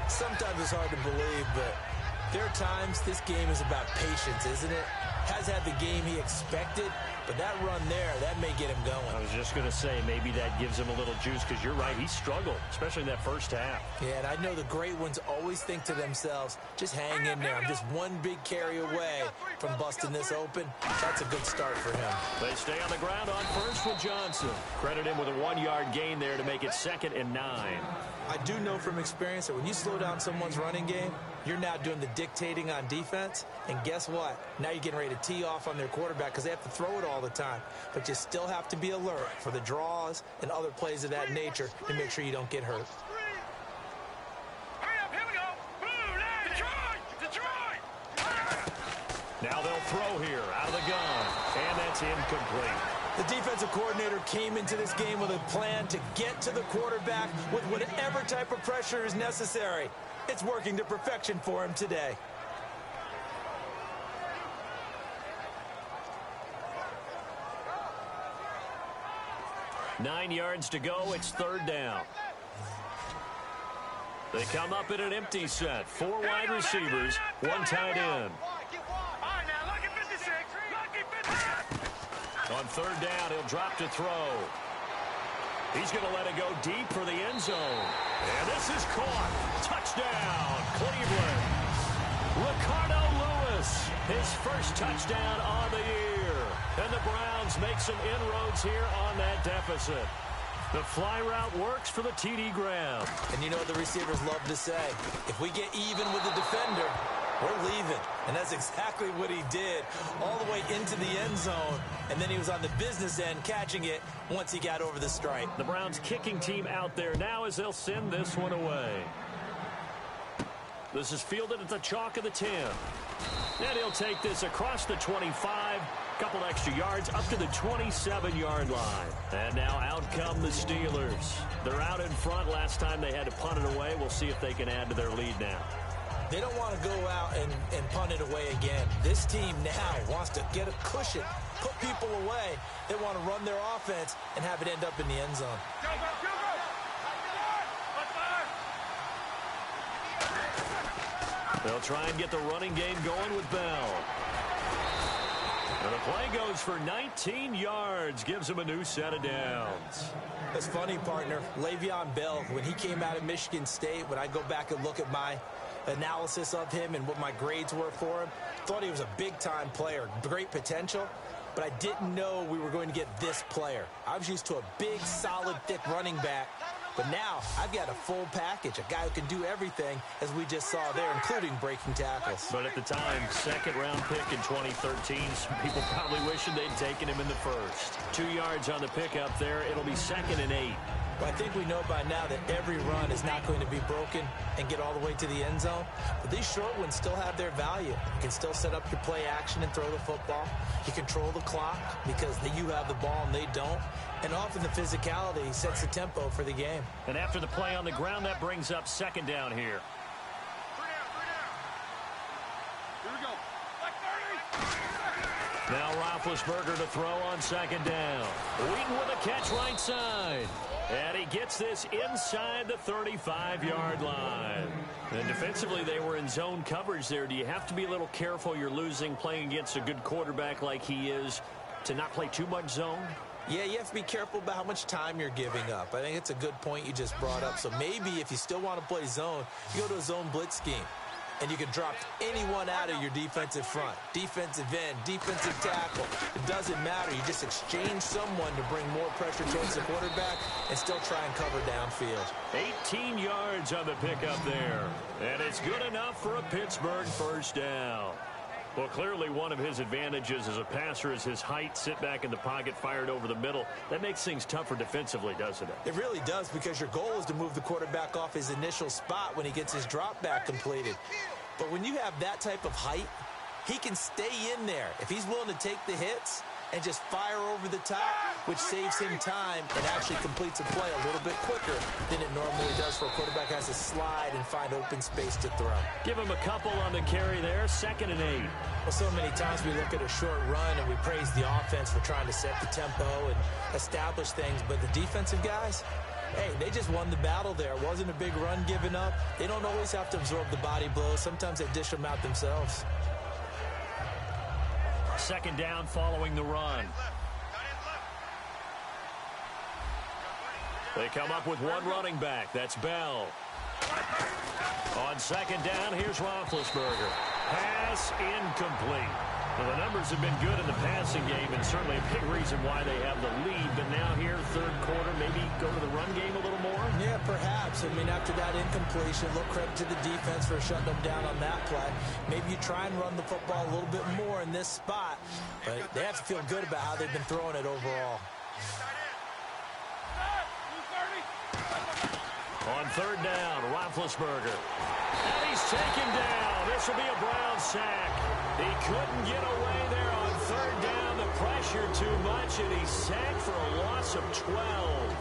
Sometimes it's hard to believe, but there are times this game is about patience, isn't it? Has had the game he expected, but that run there, that may get him going. I was just going to say, maybe that gives him a little juice, because you're right, he struggled, especially in that first half. Yeah, and I know the great ones always think to themselves, just hang in there. I'm just one big carry away from busting this open. That's a good start for him. They stay on the ground on first with Johnson. Credit him with a 1-yard gain there to make it 2nd and 9. I do know from experience that when you slow down someone's running game, you're now doing the dictating on defense. And guess what? Now you're getting ready to tee off on their quarterback because they have to throw it all the time. But you still have to be alert for the draws and other plays of that nature to make sure you don't get hurt. Now they'll throw here out of the gun. And that's incomplete. The defensive coordinator came into this game with a plan to get to the quarterback with whatever type of pressure is necessary. It's working to perfection for him today. Nine yards to go. It's 3rd down. They come up in an empty set. 4 wide receivers, 1 tight end. On 3rd down, he'll drop to throw. He's going to let it go deep for the end zone. And this is caught. Touchdown, Cleveland. Ricardo Lewis, his first touchdown on the year. And the Browns make some inroads here on that deficit. The fly route works for the TD grab. And you know what the receivers love to say? If we get even with the defender, we're leaving. And that's exactly what he did all the way into the end zone. And then he was on the business end catching it once he got over the stripe. The Browns kicking team out there now as they'll send this one away. This is fielded at the chalk of the 10. And he'll take this across the 25 Couple extra yards up to the 27-yard line. And now out come the Steelers. They're out in front. Last time they had to punt it away. We'll see if they can add to their lead now. They don't want to go out and punt it away again. This team now wants to get a cushion, put people away. They want to run their offense and have it end up in the end zone. They'll try and get the running game going with Bell. And the play goes for 19 yards, gives him a new set of downs. That's funny, partner. Le'Veon Bell, when he came out of Michigan State, when I go back and look at my analysis of him and what my grades were for him, thought he was a big-time player, great potential, but I didn't know we were going to get this player. I was used to a big, solid, thick running back, but now I've got a full package, a guy who can do everything, as we just saw there, including breaking tackles. But at the time, second-round pick in 2013, some people probably wishing they'd taken him in the first. 2 yards on the pickup there. It'll be 2nd and 8. Well, I think we know by now that every run is not going to be broken and get all the way to the end zone. But these short ones still have their value. You can still set up your play action and throw the football. You control the clock because you have the ball and they don't. And often the physicality sets the tempo for the game. And after the play on the ground, that brings up 2nd down here. Here we go. Now Roethlisberger to throw on 2nd down. Wheaton with a catch right side. And he gets this inside the 35-yard line. And defensively, they were in zone coverage there. Do you have to be a little careful? You're losing playing against a good quarterback like he is to not play too much zone? Yeah, you have to be careful about how much time you're giving up. I think it's a good point you just brought up. So maybe if you still want to play zone, you go to a zone blitz scheme. And you can drop anyone out of your defensive front. Defensive end, defensive tackle. It doesn't matter. You just exchange someone to bring more pressure towards the quarterback and still try and cover downfield. 18 yards on the pickup there. And it's good enough for a Pittsburgh first down. Well, clearly one of his advantages as a passer is his height. Sit back in the pocket, fired over the middle. That makes things tougher defensively, doesn't it? It really does, because your goal is to move the quarterback off his initial spot when he gets his drop back completed. But when you have that type of height, he can stay in there. If he's willing to take the hits and just fire over the top, which saves him time and actually completes a play a little bit quicker than it normally does for a quarterback has to slide and find open space to throw. Give him a couple on the carry there, 2nd and 8. Well, so many times we look at a short run and we praise the offense for trying to set the tempo and establish things, but the defensive guys, hey, they just won the battle there. It wasn't a big run given up. They don't always have to absorb the body blows. Sometimes they dish them out themselves. 2nd down following the run. They come up with one running back. That's Bell. On 2nd down, here's Roethlisberger. Pass incomplete. Well, the numbers have been good in the passing game, and certainly a big reason why they have the lead. But now here, 3rd quarter, maybe go to the run game a little more? Yeah, perhaps. I mean, after that incompletion, a little credit to the defense for shutting them down on that play. Maybe you try and run the football a little bit more in this spot. But they have to feel good about how they've been throwing it overall. On 3rd down, Roethlisberger. And he's taken down. This will be a Brown sack. He couldn't get away there on 3rd down. The pressure too much, and he's sacked for a loss of 12.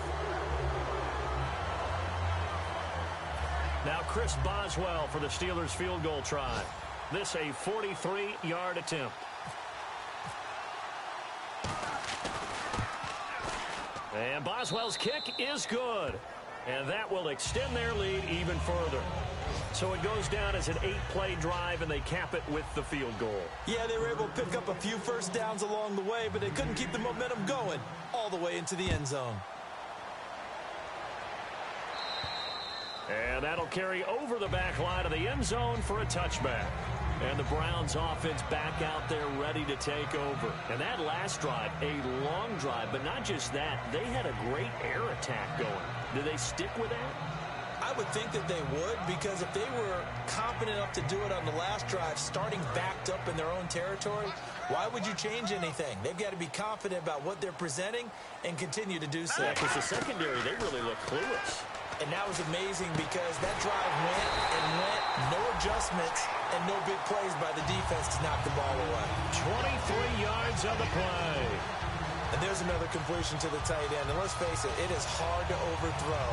Now Chris Boswell for the Steelers field goal try. This a 43-yard attempt. And Boswell's kick is good. And that will extend their lead even further. So it goes down as an 8-play drive, and they cap it with the field goal. Yeah, they were able to pick up a few first downs along the way, but they couldn't keep the momentum going all the way into the end zone. And that'll carry over the back line of the end zone for a touchback. And the Browns offense back out there ready to take over. And that last drive, a long drive, but not just that. They had a great air attack going. Do they stick with that? I would think that they would, because if they were confident enough to do it on the last drive, starting backed up in their own territory, why would you change anything? They've got to be confident about what they're presenting and continue to do so. Yeah, because the secondary, they really look clueless. And that was amazing because that drive went and went, no adjustments, and no big plays by the defense to knock the ball away. 23 yards on the play. And there's another completion to the tight end. And let's face it, it is hard to overthrow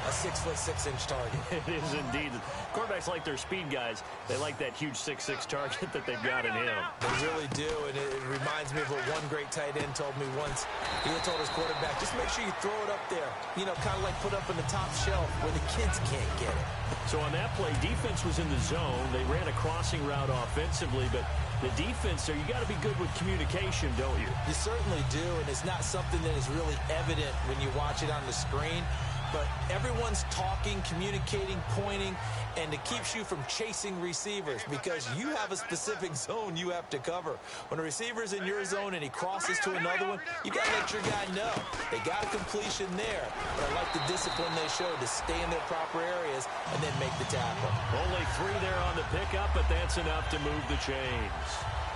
a 6'6" target. It is indeed. Quarterbacks like their speed guys. They like that huge 6'6" target that they've got in him. They really do, and it reminds me of what one great tight end told me once. He had told his quarterback, just make sure you throw it up there. You know, kind of like put up in the top shelf where the kids can't get it. So on that play, defense was in the zone. They ran a crossing route offensively, but the defense there, you got to be good with communication, don't you? You certainly do, and it's not something that is really evident when you watch it on the screen. But everyone's talking, communicating, pointing, and it keeps you from chasing receivers because you have a specific zone you have to cover. When a receiver's in your zone and he crosses to another one, you got to let your guy know. They got a completion there, but I like the discipline they showed to stay in their proper areas and then make the tackle. Only 3 there on the pickup, but that's enough to move the chains.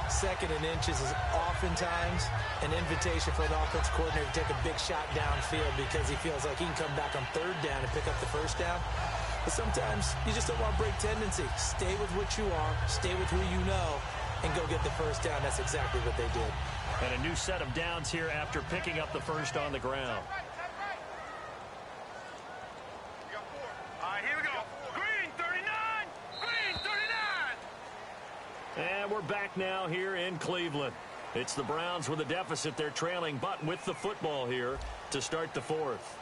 Second and inches is oftentimes an invitation for an offense coordinator to take a big shot downfield because he feels like he can come back on third down and pick up the first down. But sometimes you just don't want to break tendency. Stay with what you are, stay with who you know, and go get the first down. That's exactly what they did. And a new set of downs here after picking up the first on the ground. All right, here we go. Green 39. Green 39. And we're back now here in Cleveland. It's the Browns with a deficit. They're trailing, but with the football here to start the fourth.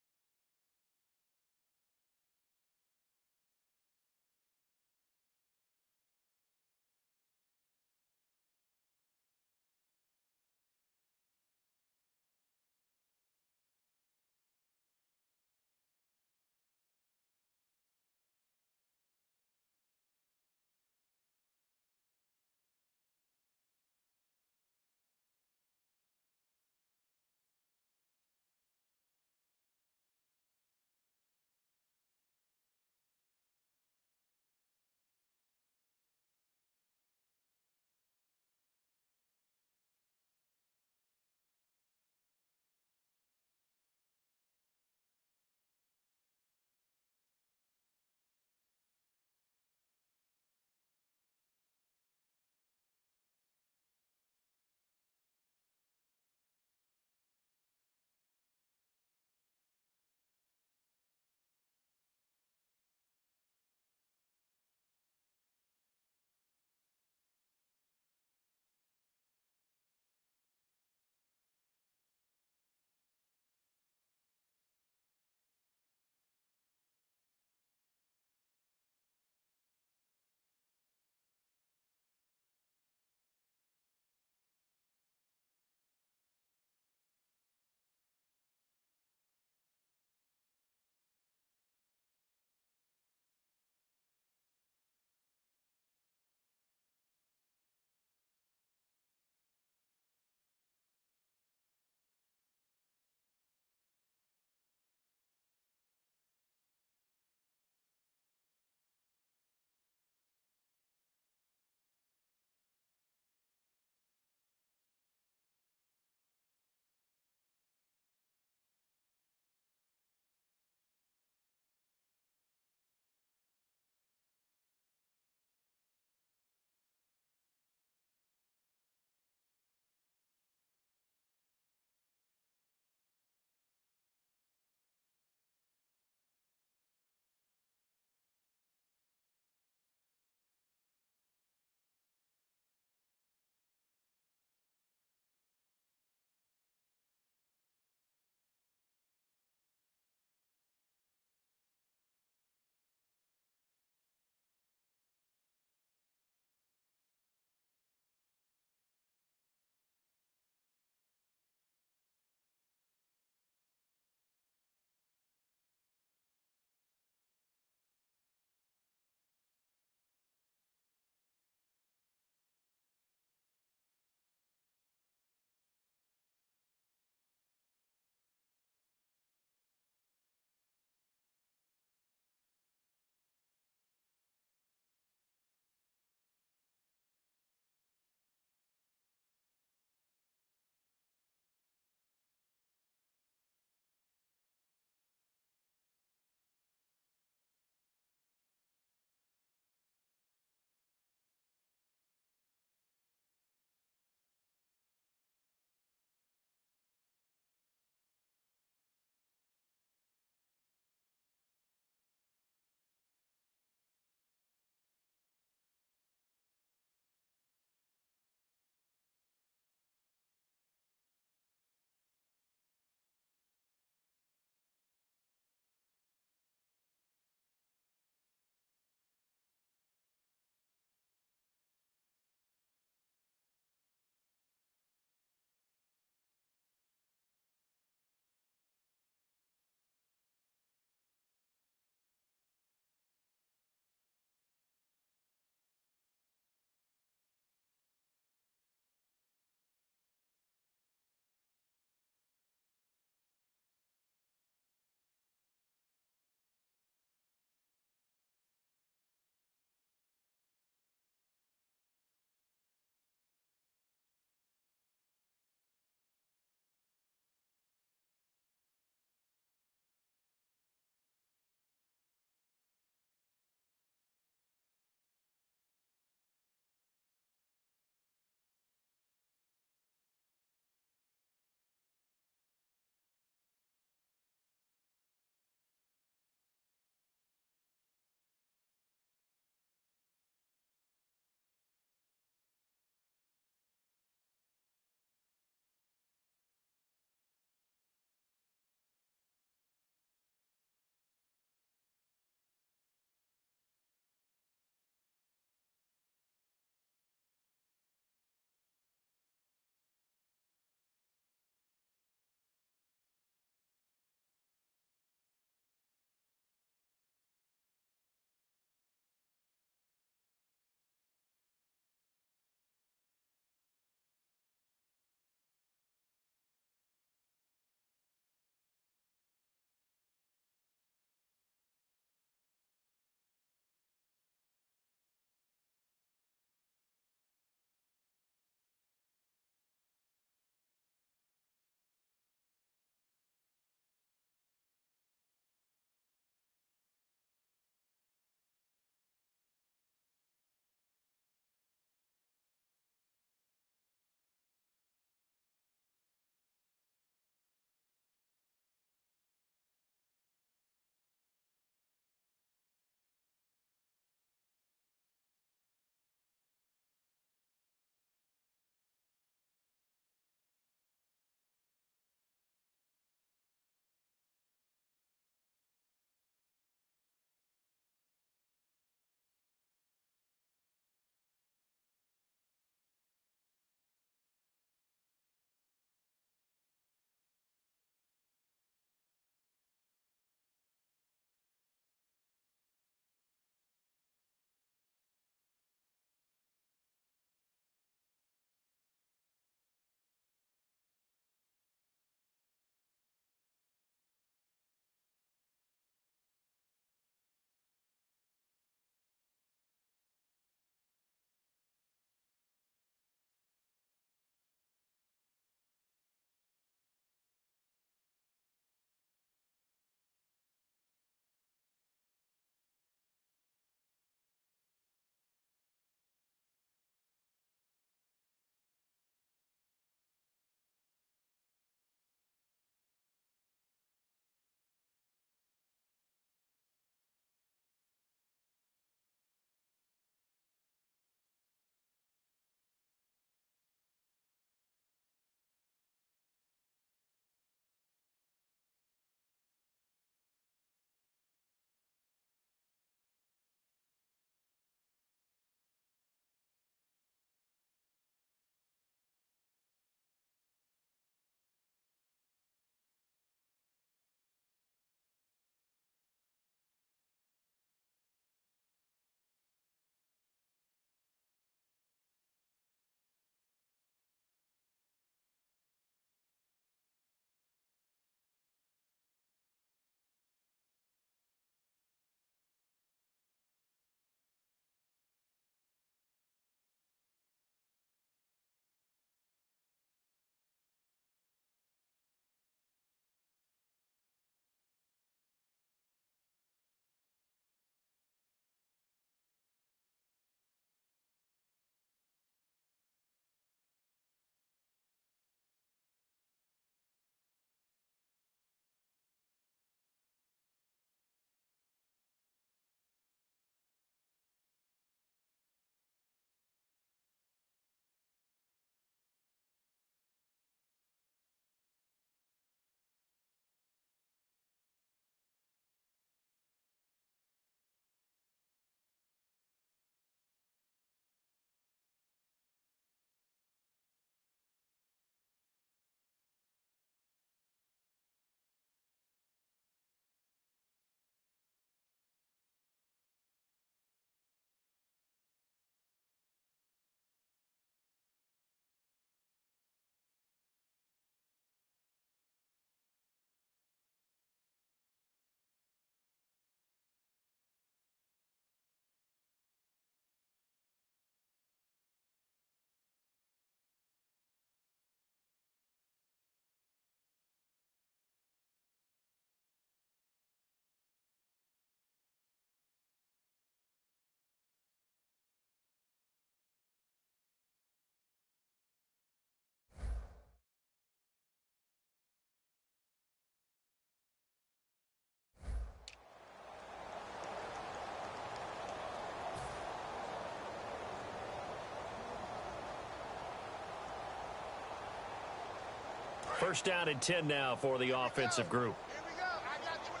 First down and 10 now for the offensive group. Here we go. I got 29.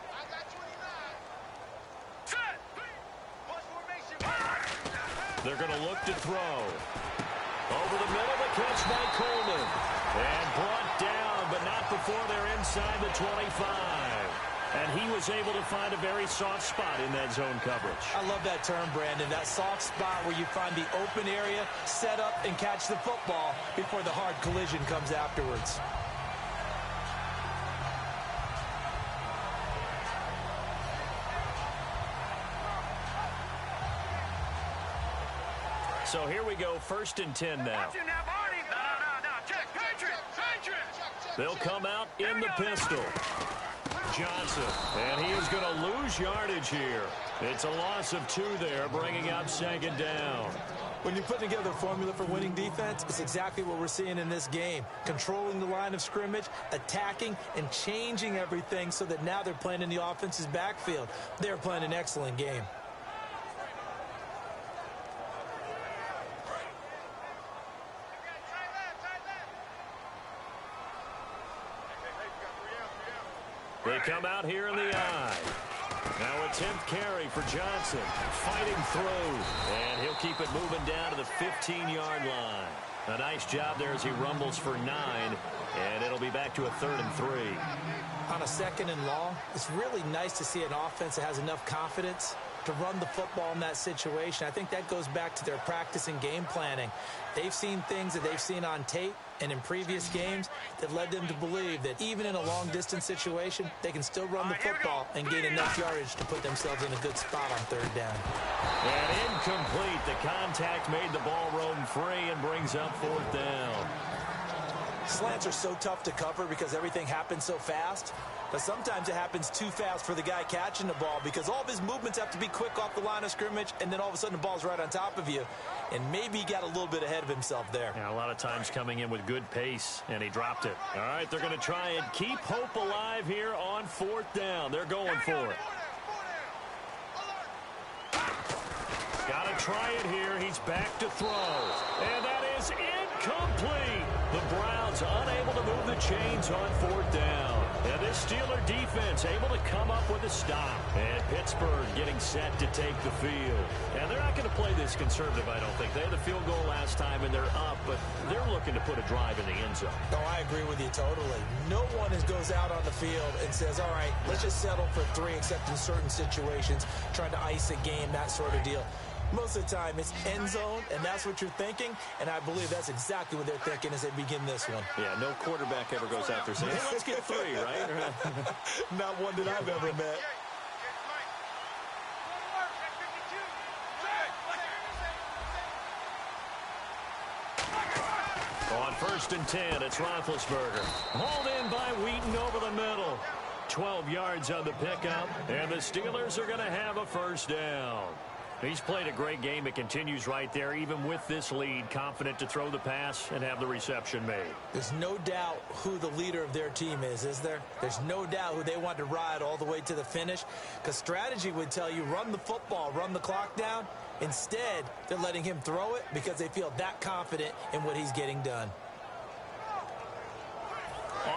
I got 29. Set. Punch formation. They're going to look to throw. Over the middle, the catch by Coleman. And brought down, but not before they're inside the 25. And he was able to find a very soft spot in that zone coverage. I love that term, Brandon. That soft spot where you find the open area, set up, and catch the football before the hard collision comes afterwards. So here we go, first and 10 now. They'll come out in the pistol. Johnson, and he is going to lose yardage here. It's a loss of 2 there, bringing up second down. When you put together a formula for winning defense, it's exactly what we're seeing in this game. Controlling the line of scrimmage, attacking, and changing everything so that now they're playing in the offense's backfield. They're playing an excellent game. They come out here in the eye. Now a 10th carry for Johnson. Fighting through. And he'll keep it moving down to the 15-yard line. A nice job there as he rumbles for 9. And it'll be back to a 3rd and 3. On a 2nd and long, it's really nice to see an offense that has enough confidence to run the football in that situation. I think that goes back to their practice and game planning. They've seen things that they've seen on tape and in previous games that led them to believe that even in a long-distance situation, they can still run the football and gain enough yardage to put themselves in a good spot on 3rd down. And incomplete. The contact made the ball roam free and brings up 4th down. Slants are so tough to cover because everything happens so fast. But sometimes it happens too fast for the guy catching the ball because all of his movements have to be quick off the line of scrimmage, and then all of a sudden the ball's right on top of you. And maybe he got a little bit ahead of himself there. Yeah, a lot of times coming in with good pace, and he dropped it. All right, they're going to try and keep hope alive here on 4th down. They're going for it. Got to try it here. He's back to throw. And that is incomplete. The Browns unable to move the chains on 4th down. And this Steeler defense able to come up with a stop. And Pittsburgh getting set to take the field. And they're not going to play this conservative, I don't think. They had the field goal last time, and they're up, but they're looking to put a drive in the end zone. No, I agree with you totally. No one goes out on the field and says, all right, let's just settle for 3, except in certain situations, trying to ice a game, that sort of deal. Most of the time, it's end zone, and that's what you're thinking, and I believe that's exactly what they're thinking as they begin this one. Yeah, no quarterback ever goes out there saying, hey, let's get 3, right? Not one that I've ever met. On 1st and 10, it's Roethlisberger. Hauled in by Wheaton over the middle. 12 yards on the pickup, and the Steelers are going to have a 1st down. He's played a great game. It continues right there, even with this lead, confident to throw the pass and have the reception made. There's no doubt who the leader of their team is there? There's no doubt who they want to ride all the way to the finish, because strategy would tell you run the football, run the clock down. Instead, they're letting him throw it because they feel that confident in what he's getting done.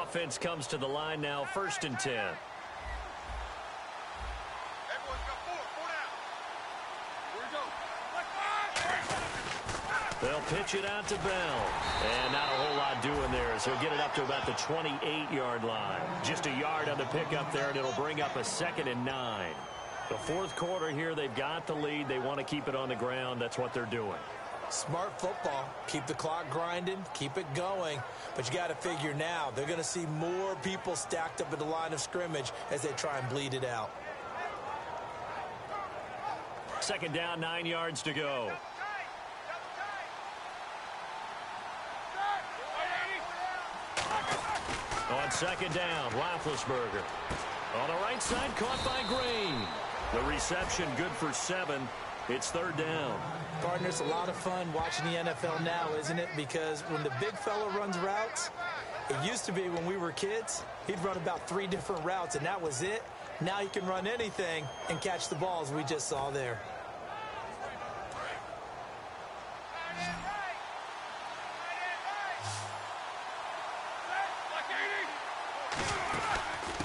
Offense comes to the line now, 1st and 10. They'll pitch it out to Bell. And not a whole lot doing there, so he'll get it up to about the 28-yard line. Just a yard on the pickup there, and it'll bring up a 2nd and 9. The 4th quarter here, they've got the lead. They want to keep it on the ground. That's what they're doing. Smart football. Keep the clock grinding. Keep it going. But you got to figure now, they're going to see more people stacked up at the line of scrimmage as they try and bleed it out. 2nd down, 9 yards to go. On 2nd down, Roethlisberger. On the right side, caught by Green. The reception good for 7. It's 3rd down. Partner, it's a lot of fun watching the NFL now, isn't it? Because when the big fella runs routes, it used to be when we were kids, he'd run about 3 different routes, and that was it. Now he can run anything and catch the balls we just saw there.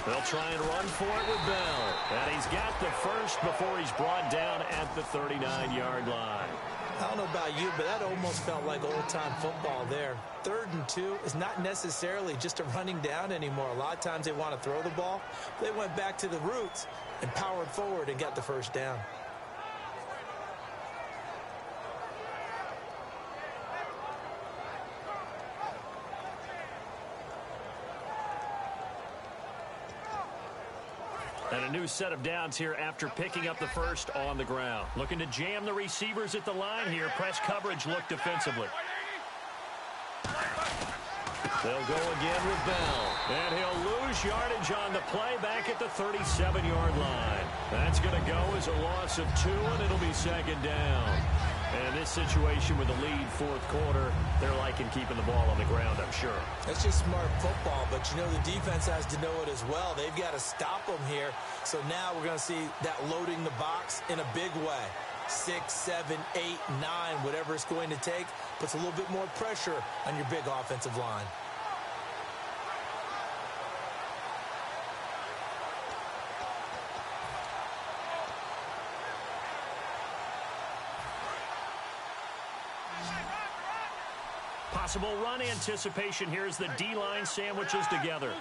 They'll try and run for it with Bell. And he's got the first before he's brought down at the 39-yard line. I don't know about you, but that almost felt like old-time football there. 3rd and 2 is not necessarily just a running down anymore. A lot of times they want to throw the ball. They went back to the roots and powered forward and got the first down. And a new set of downs here after picking up the first on the ground. Looking to jam the receivers at the line here. Press coverage look defensively. They'll go again with Bell. And he'll lose yardage on the play back at the 37-yard line. That's going to go as a loss of 2, and it'll be 2nd down. And this situation with the lead 4th quarter, they're liking keeping the ball on the ground, I'm sure. That's just smart football, but you know the defense has to know it as well. They've got to stop them here. So now we're going to see that loading the box in a big way. 6, 7, 8, 9, whatever it's going to take, puts a little bit more pressure on your big offensive line. Possible run anticipation here as the D-line sandwiches together.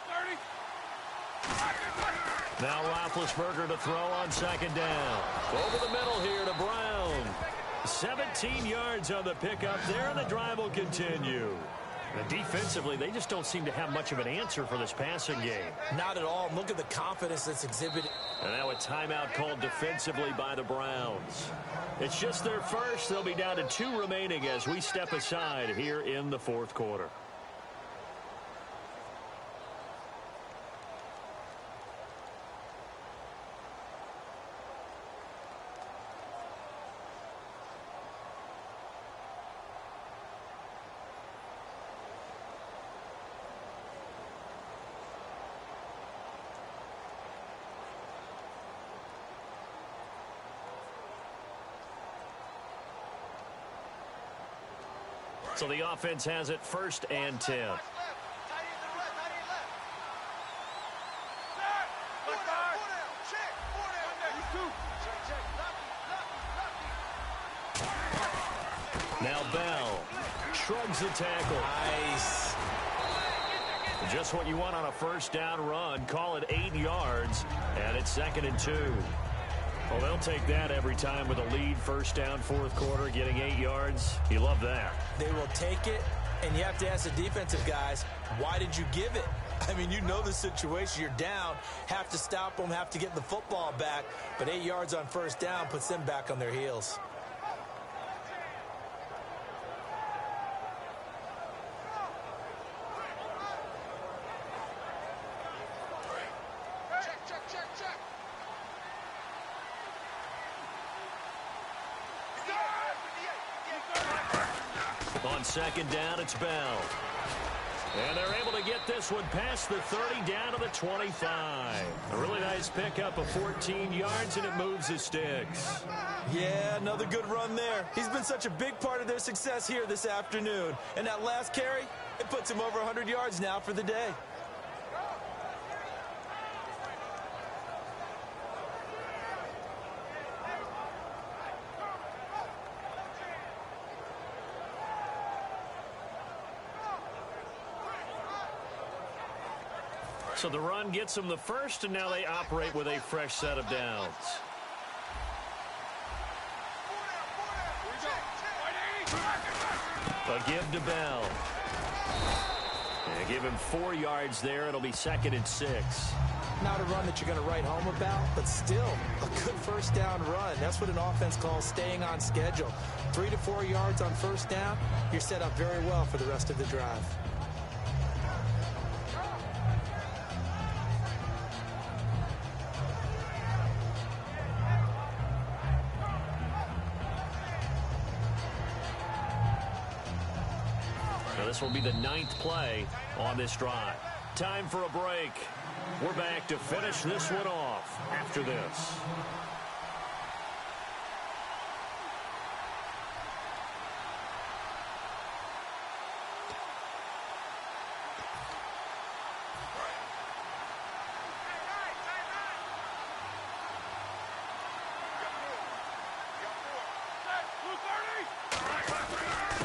Now Roethlisberger to throw on 2nd down. Over the middle here to Brown. 17 yards on the pickup there, and the drive will continue. And defensively, they just don't seem to have much of an answer for this passing game. Not at all. Look at the confidence that's exhibited. And now a timeout called defensively by the Browns. It's just their first. They'll be down to 2 remaining as we step aside here in the 4th quarter. So the offense has it 1st and 10. Now Bell shrugs the tackle. Nice. Just what you want on a 1st down run. Call it 8 yards, and it's 2nd and 2. Well, they'll take that every time with a lead. 1st down, 4th quarter, getting 8 yards. You love that. They will take it, and you have to ask the defensive guys, why did you give it? I mean, you know the situation. You're down, have to stop them, have to get the football back, but 8 yards on 1st down puts them back on their heels. On 2nd down, it's Bell. And they're able to get this one past the 30 down to the 25. A really nice pickup of 14 yards, and it moves the sticks. Yeah, another good run there. He's been such a big part of their success here this afternoon. And that last carry, it puts him over 100 yards now for the day. So the run gets them the first, and now they operate with a fresh set of downs. A give to Bell. And give him 4 yards there. It'll be 2nd and 6. Not a run that you're going to write home about, but still a good 1st down run. That's what an offense calls staying on schedule. 3 to 4 yards on 1st down, you're set up very well for the rest of the drive. This will be the 9th play on this drive. Time for a break. We're back to finish this one off after this.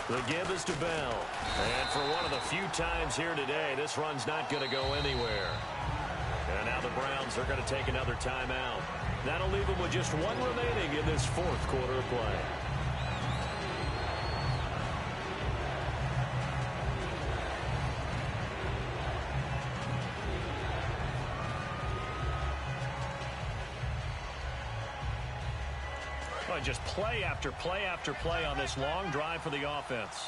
The give is to Bell. And for one of the few times here today, this run's not going to go anywhere. And now the Browns are going to take another timeout. That'll leave them with just one remaining in this fourth quarter of play. Just play after play after play on this long drive for the offense.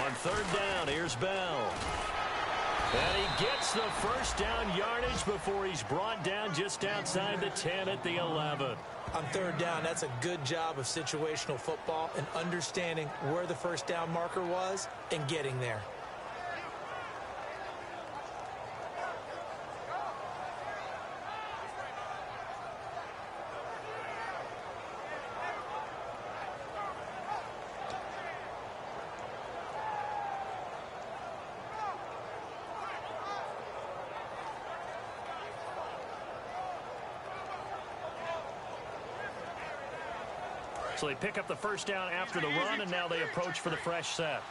On third down, here's Bell. And he gets the first down yardage before he's brought down just outside the 10 at the 11. On third down, that's a good job of situational football and understanding where the first down marker was and getting there. So they pick up the first down after the run, and now they approach for the fresh set.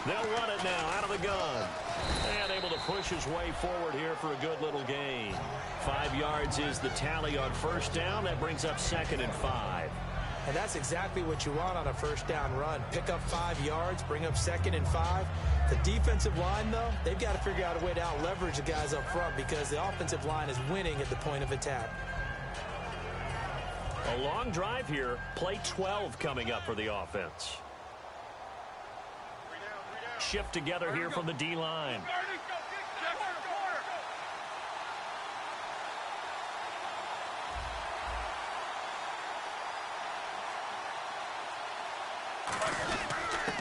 They'll run it now out of the gun. And able to push his way forward here for a good little gain. 5 yards is the tally on first down. That brings up 2nd and 5. And that's exactly what you want on a first down run. Pick up 5 yards, bring up 2nd and 5. The defensive line, though, they've got to figure out a way to out-leverage the guys up front because the offensive line is winning at the point of attack. A long drive here. Play 12 coming up for the offense. Shift together here from the D-line.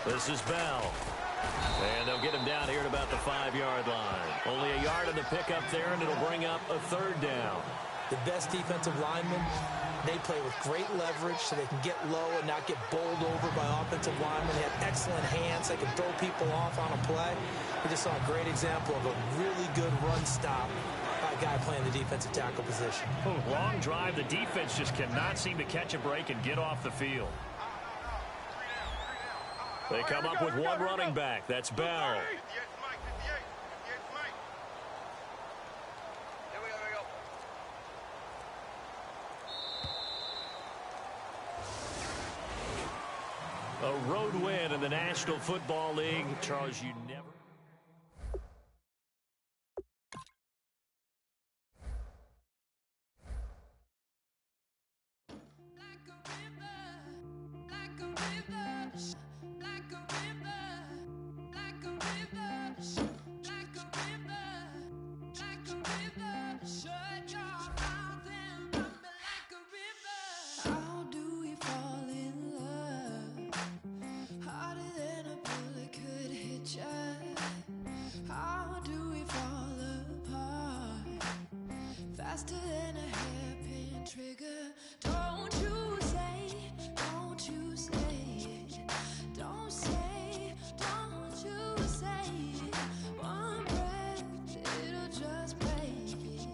This is Bell. And they'll get him down here at about the 5-yard line. Only a yard in the pickup there, and it'll bring up a third down. The best defensive linemen, they play with great leverage so they can get low and not get bowled over by offensive linemen. They have excellent hands. They can throw people off on a play. We just saw a great example of a really good run stop by a guy playing the defensive tackle position. Long drive. The defense just cannot seem to catch a break and get off the field. They come up with one running back. That's Bell. A road win in the National Football League. Charles, you never... Faster than a hairpin trigger. Don't you say, don't you say it. Don't say, don't you say it. One breath, it'll just break it.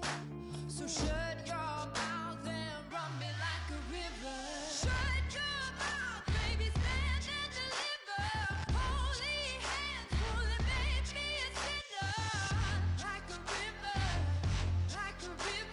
So shut your mouth and run me like a river. Shut your mouth, baby, stand and deliver. Holy hands, fully make me a sinner. Like a river, like a river.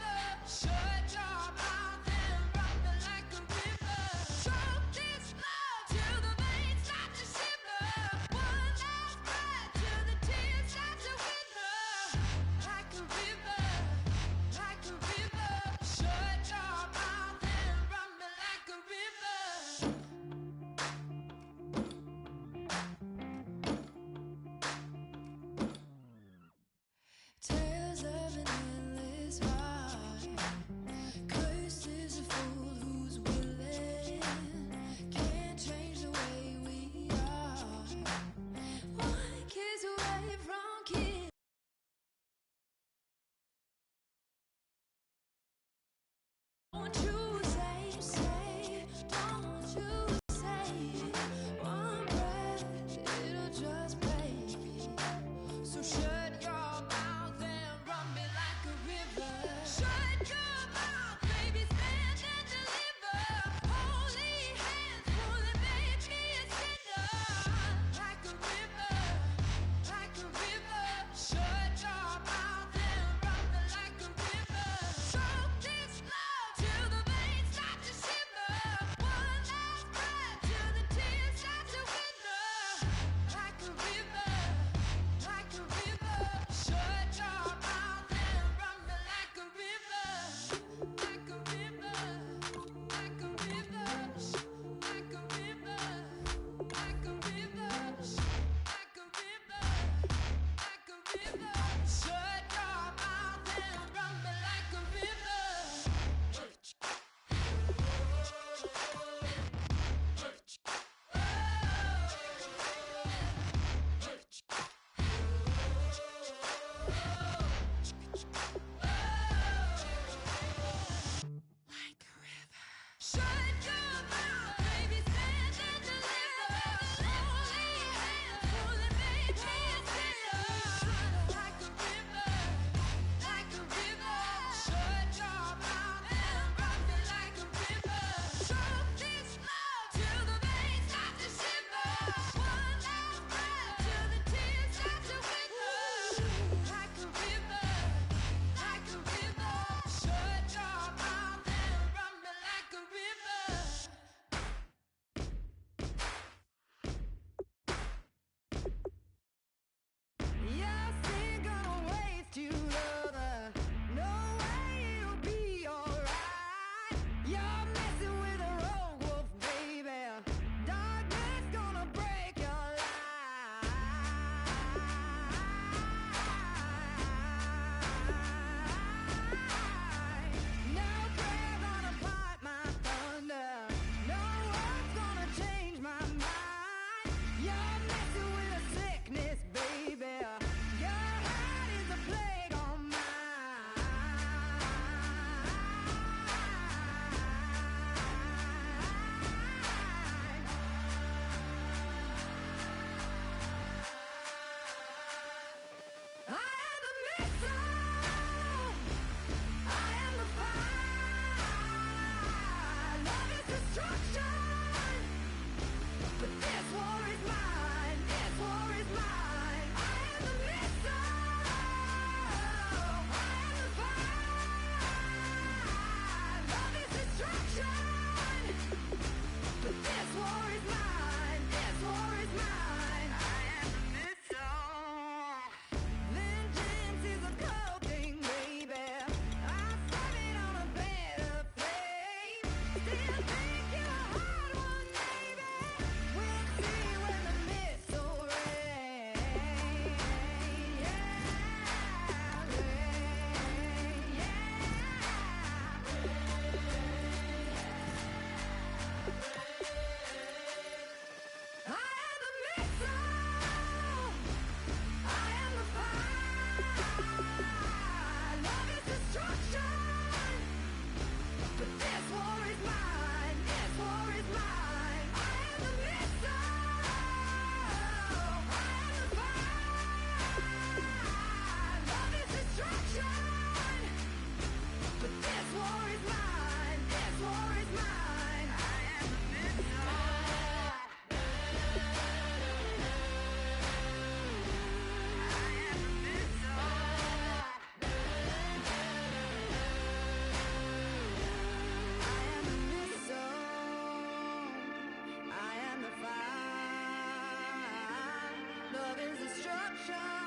shine.